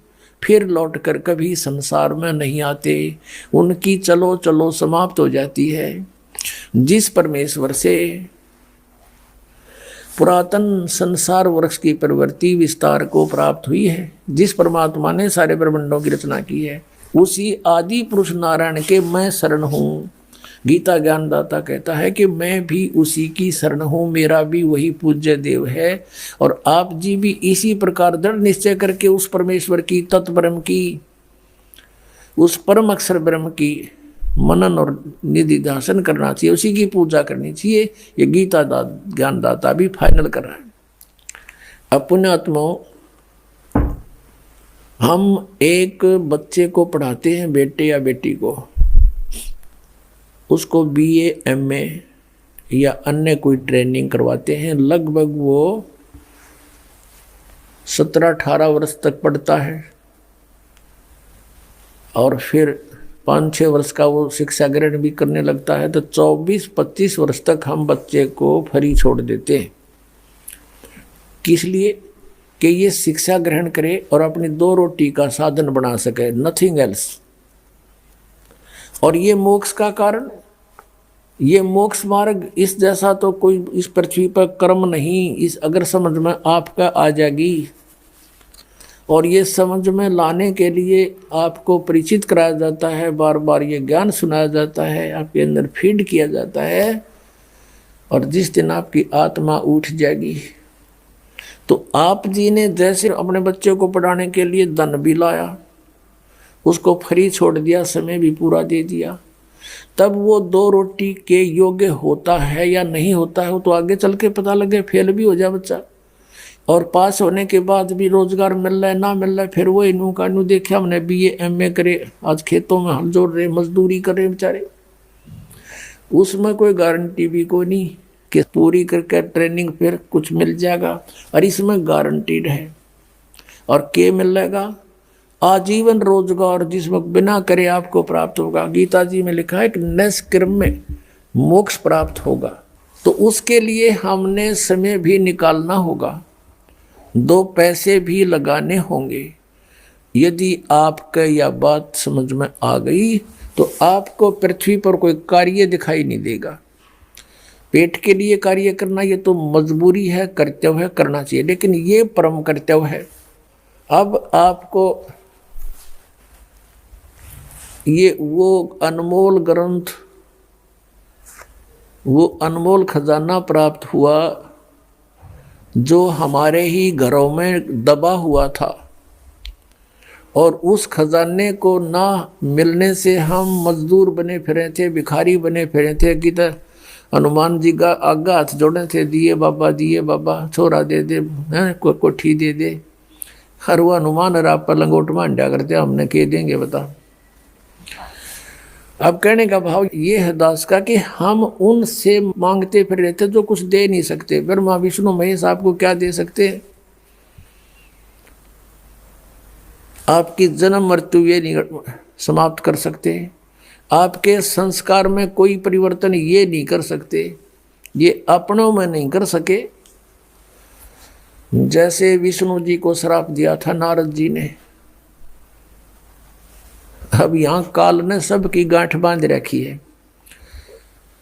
फिर लौटकर कभी संसार में नहीं आते, उनकी चलो चलो समाप्त हो जाती है। जिस परमेश्वर से पुरातन संसार वृक्ष की प्रवृत्ति विस्तार को प्राप्त हुई है, जिस परमात्मा ने सारे ब्रह्मांडों की रचना की है, उसी आदि पुरुष नारायण के मैं शरण हूँ। गीता ज्ञानदाता कहता है कि मैं भी उसी की शरण हूँ, मेरा भी वही पूज्य देव है। और आप जी भी इसी प्रकार दृढ़ निश्चय करके उस परमेश्वर की, तत्ब्रह्म की, उस परम अक्षर ब्रह्म की मनन और निधिध्यासन करना चाहिए, उसी की पूजा करनी चाहिए। ये गीता ज्ञानदाता भी फाइनल कर रहा है। अब पुण्यात्माओं, हम एक बच्चे को पढ़ाते हैं, बेटे या बेटी को, उसको बीए, एमए या अन्य कोई ट्रेनिंग करवाते हैं, लगभग वो 17-18 वर्ष तक पढ़ता है और फिर 5-6 वर्ष का वो शिक्षा ग्रहण भी करने लगता है, तो 24-25 वर्ष तक हम बच्चे को फ्री छोड़ देते हैं। किस लिए? कि ये शिक्षा ग्रहण करे और अपनी 2 रोटी का साधन बना सके, नथिंग एल्स। और ये मोक्ष का कारण, ये मोक्ष मार्ग, इस जैसा तो कोई इस पृथ्वी पर कर्म नहीं। इस अगर समझ में आपका आ जाएगी, और ये समझ में लाने के लिए आपको परिचित कराया जाता है, बार बार ये ज्ञान सुनाया जाता है, आपके अंदर फीड किया जाता है, और जिस दिन आपकी आत्मा उठ जाएगी, तो आप जी ने जैसे अपने बच्चे को पढ़ाने के लिए धन भी लाया, उसको फ्री छोड़ दिया, समय भी पूरा दे दिया, तब वो 2 रोटी के योग्य होता है या नहीं होता है, वो तो आगे चल के पता लगे। फेल भी हो जाए बच्चा, और पास होने के बाद भी रोजगार मिल रहा है ना मिल रहा है, फिर वो इनू का नू देखा हमने बीए एमए करे, आज खेतों में हल जोड़ रहे, मजदूरी कर रहे बेचारे। उसमें कोई गारंटी भी कोई नहीं कि पूरी करके ट्रेनिंग फिर कुछ मिल जाएगा, और इसमें गारंटीड है। और के मिल जाएगा आजीवन रोजगार, जिसमें बिना करे आपको प्राप्त होगा। गीता जी में लिखा है कि निष्कर्म में मोक्ष प्राप्त होगा। तो उसके लिए हमने समय भी निकालना होगा, 2 पैसे भी लगाने होंगे। यदि आपका यह बात समझ में आ गई तो आपको पृथ्वी पर कोई कार्य दिखाई नहीं देगा। पेट के लिए कार्य करना ये तो मजबूरी है, कर्तव्य है, करना चाहिए, लेकिन ये परम कर्तव्य है। अब आपको ये वो अनमोल ग्रंथ, वो अनमोल खजाना प्राप्त हुआ जो हमारे ही घरों में दबा हुआ था, और उस खजाने को ना मिलने से हम मजदूर बने फिरे थे, भिखारी बने फिरे थे। कि हनुमान जी का आगा हाथ जोड़े थे, दिए बाबा छोरा दे दे, कोठी दे दे। हर वो हनुमान और आप पर लंगोट मांडा करते, हमने कह देंगे बता। अब कहने का भाव ये है दास का कि हम उनसे मांगते फिर रहे थे जो कुछ दे नहीं सकते। ब्रह्मा विष्णु महेश आपको क्या दे सकते हैं? आपकी जन्म मृत्यु ये नहीं समाप्त कर सकते, आपके संस्कार में कोई परिवर्तन ये नहीं कर सकते, ये अपनों में नहीं कर सके। जैसे विष्णु जी को श्राप दिया था नारद जी ने, अब यहाँ काल ने सबकी गांठ बांध रखी है।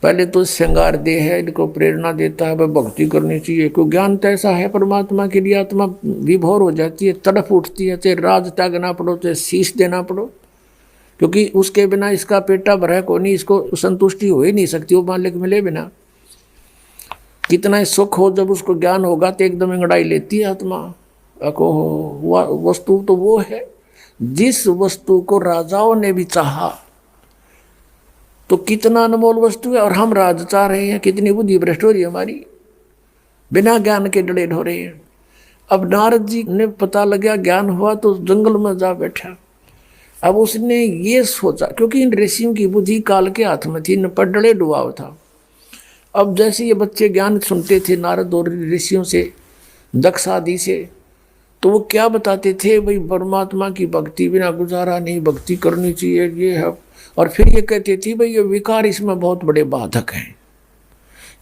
पहले तो श्रृंगार दे है, इनको प्रेरणा देता है, वह भक्ति करनी चाहिए। क्योंकि ज्ञान तो ऐसा है परमात्मा के लिए, आत्मा विभोर हो जाती है, तड़फ उठती है, चाहे राज त्यागना पड़ो, चाहे शीश देना पड़ो, क्योंकि उसके बिना इसका पेटा भरा को नहीं, इसको संतुष्टि हो ही नहीं सकती वो मालिक मिले बिना। कितना ही सुख हो, जब उसको ज्ञान होगा तो एकदम अंगड़ाई लेती है आत्मा। वस्तु तो वो है जिस वस्तु को राजाओं ने भी चाहा, तो कितना अनमोल वस्तु है, और हम राज चाह रहे हैं। कितनी बुद्धि भ्रष्ट हो रही है हमारी, बिना ज्ञान के डले ढो रहे हैं। अब नारद जी ने पता लगा, ज्ञान हुआ तो जंगल में जा बैठा। अब उसने ये सोचा, क्योंकि इन ऋषियों की बुद्धि काल के हाथ में थी, इन पर डले डुबाव था। अब जैसे ये बच्चे ज्ञान सुनते थे नारद और ऋषियों से, दक्ष आदि से, तो वो क्या बताते थे, भाई परमात्मा की भक्ति बिना गुजारा नहीं, भक्ति करनी चाहिए, ये है। और फिर ये कहते थे भाई ये विकार इसमें बहुत बड़े बाधक हैं,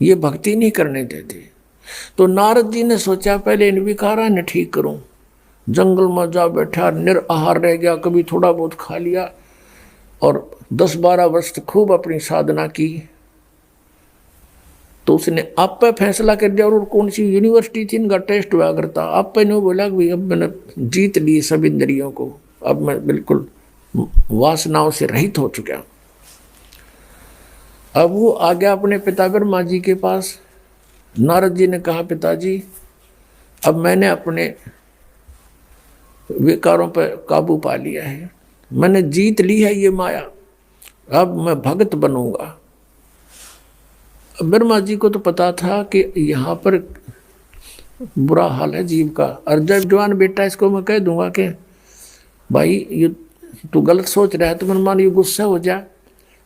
ये भक्ति नहीं करने देते। तो नारद जी ने सोचा पहले इन विकारा ने ठीक करूं। जंगल में जा बैठा, निराहार रह गया, कभी थोड़ा बहुत खा लिया, और 10-12 वर्ष खूब अपनी साधना की। तो उसने आप पे फैसला कर दिया, और कौन सी यूनिवर्सिटी थी इनका टेस्ट हुआ करता, आप पे ने बोला कि अब मैंने जीत ली सब इंद्रियों को, अब मैं बिल्कुल वासनाओं से रहित हो चुका। अब वो आ गया अपने पिता ब्रह्मा जी के पास। नारद जी ने कहा, पिताजी अब मैंने अपने विकारों पर काबू पा लिया है, मैंने जीत ली है ये माया, अब मैं भक्त बनूंगा। ब्रह्मा जी को तो पता था कि यहाँ पर बुरा हाल है जीव का, और जब जवान बेटा इसको मैं कह दूंगा कि भाई ये तू गलत सोच रहा है तो मन ये गुस्सा हो जा।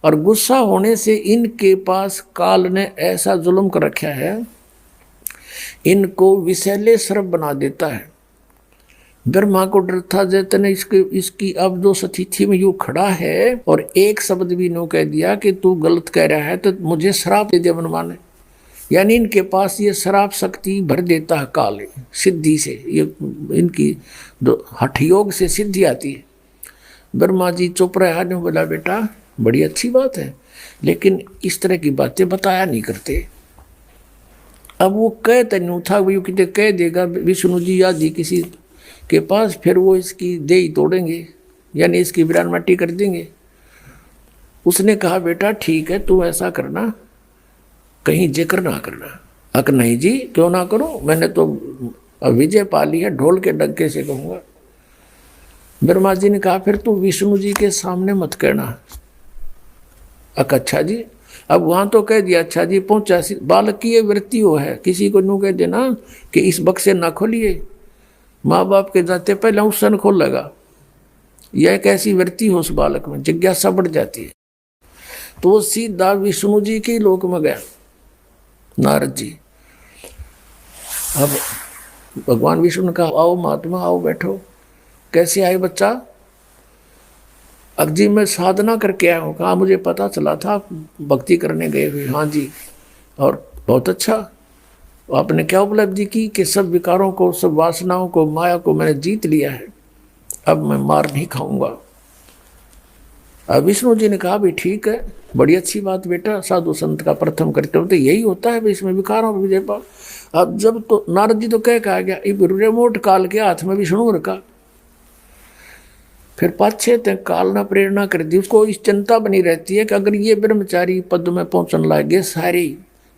और गुस्सा होने से इनके पास काल ने ऐसा जुल्म कर रखा है, इनको विषैले सर्प बना देता है। ब्रह्मा को डर था जैतने इसकी अब जो स्थिति में यू खड़ा है और एक शब्द भी नो कह दिया कि तू गलत कह रहा है तो मुझे श्राप दे दिया ब्रह्मा ने। यानी इनके पास ये श्राप शक्ति भर देता है काल सिद्धि से, ये इनकी हठ योग से सिद्धि आती है। ब्रह्मा जी चुप रहा, ने बोला बेटा बड़ी अच्छी बात है लेकिन इस तरह की बातें बताया नहीं करते। अब वो कह तनु था वो कितने कह देगा विष्णु जी आदि किसी के पास, फिर वो इसकी देही तोड़ेंगे यानी इसकी विरान माटी कर देंगे। उसने कहा बेटा ठीक है तू ऐसा करना, कहीं जिक्र ना करना। अक नहीं जी क्यों ना करूं, मैंने तो विजय पा ली है, ढोल के डंके से कहूंगा। ब्रह्मा जी ने कहा फिर तू विष्णु जी के सामने मत कहना। अक अच्छा जी, अब वहां तो कह दिया अच्छा जी पहुंचा, बालक की ये वृत्ति हो है, किसी को यूं कह देना कि इस बक्से ना खोलिए, माँ बाप के जाते पहले उस सन खोल लगा। यह एक ऐसी वृत्ति हो उस बालक में, जिज्ञासा बढ़ जाती है। तो वो सीधा विष्णु जी के लोक में गया नारद जी। अब भगवान विष्णु ने कहा आओ महात्मा आओ बैठो। कैसे आए बच्चा? अब जी मैं साधना करके आया हूँ। कहा मुझे पता चला था भक्ति करने गए हुए। हाँ जी, और बहुत अच्छा, आपने क्या उपलब्धि की? कि सब विकारों को, सब वासनाओं को, माया को मैंने जीत लिया है, अब मैं मार नहीं खाऊंगा। अब विष्णु जी ने कहा भी ठीक है, बड़ी अच्छी बात बेटा, साधु संत का प्रथम कर्तव्य तो यही होता है इसमें विकारों पर विजय पाओ। अब जब तो नारद जी तो कहा गया रिमोट काल के हाथ में विष्णु रखा, फिर पाछे तक काल ने प्रेरणा कर दी। उसको इस चिंता बनी रहती है कि अगर ये ब्रह्मचारी पद में पहुंचने लगे सारे,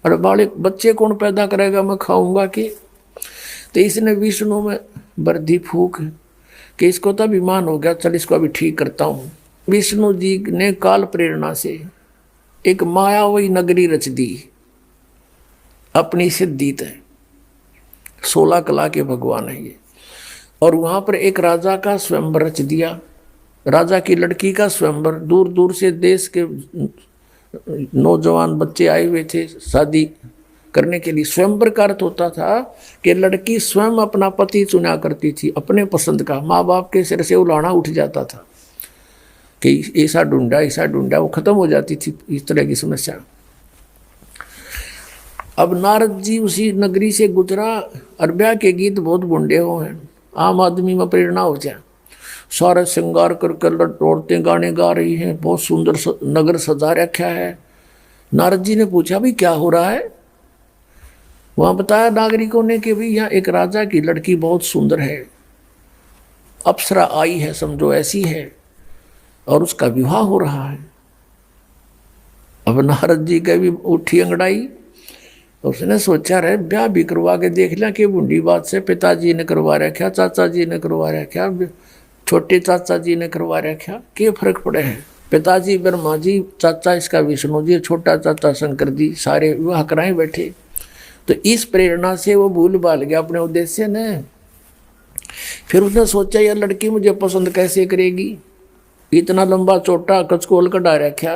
और बालक बच्चे कौन पैदा करेगा, मैं खाऊंगा कि? तो इसने विष्णु में बर्दी फूक कि इसको तो अभिमान हो गया, चल इसको अभी ठीक करता हूँ। विष्णु जी ने काल प्रेरणा से एक मायावी नगरी रच दी अपनी सिद्धि तय। 16 कला के भगवान है ये। और वहां पर एक राजा का स्वयंवर रच दिया, राजा की लड़की का स्वयंवर। दूर दूर से देश के नौजवान बच्चे आए हुए थे शादी करने के लिए। स्वयंवर का अर्थ होता था कि लड़की स्वयं अपना पति चुना करती थी अपने पसंद का, माँ बाप के सिर से उलाना उठ जाता था कि ऐसा ढूंढा, वो खत्म हो जाती थी इस तरह की समस्या। अब नारद जी उसी नगरी से गुजरा, अरबिया के गीत बहुत बुंडे हो हैं, आम आदमी में प्रेरणा हो जाए। सारे श्रृंगार कर औरतें गाने गा रही हैं, बहुत सुंदर नगर सजा रखा है। नारद जी ने पूछा भी क्या हो रहा है? वहां बताया नागरिकों ने कि भाई यहाँ एक राजा की लड़की बहुत सुंदर है, अप्सरा आई है समझो ऐसी है, और उसका विवाह हो रहा है। अब नारद जी का भी उठी अंगड़ाई, उसने सोचा रहे ब्याह भी करवा के देख लिया कि बूढ़ी बात से पिताजी ने करवा रखा, चाचा जी ने करवा रखा, छोटे चाचा जी ने करवा रखा, क्या फर्क पड़े है? पिताजी ब्रह्मा जी, चाचा इसका विष्णु जी, छोटा चाचा शंकर जी, सारे विवाह कराए बैठे। तो इस प्रेरणा से वो भूल भाल गया अपने उद्देश्य ने। फिर उसने सोचा यह लड़की मुझे पसंद कैसे करेगी, इतना लंबा चोटा कचकोल का डा रखा,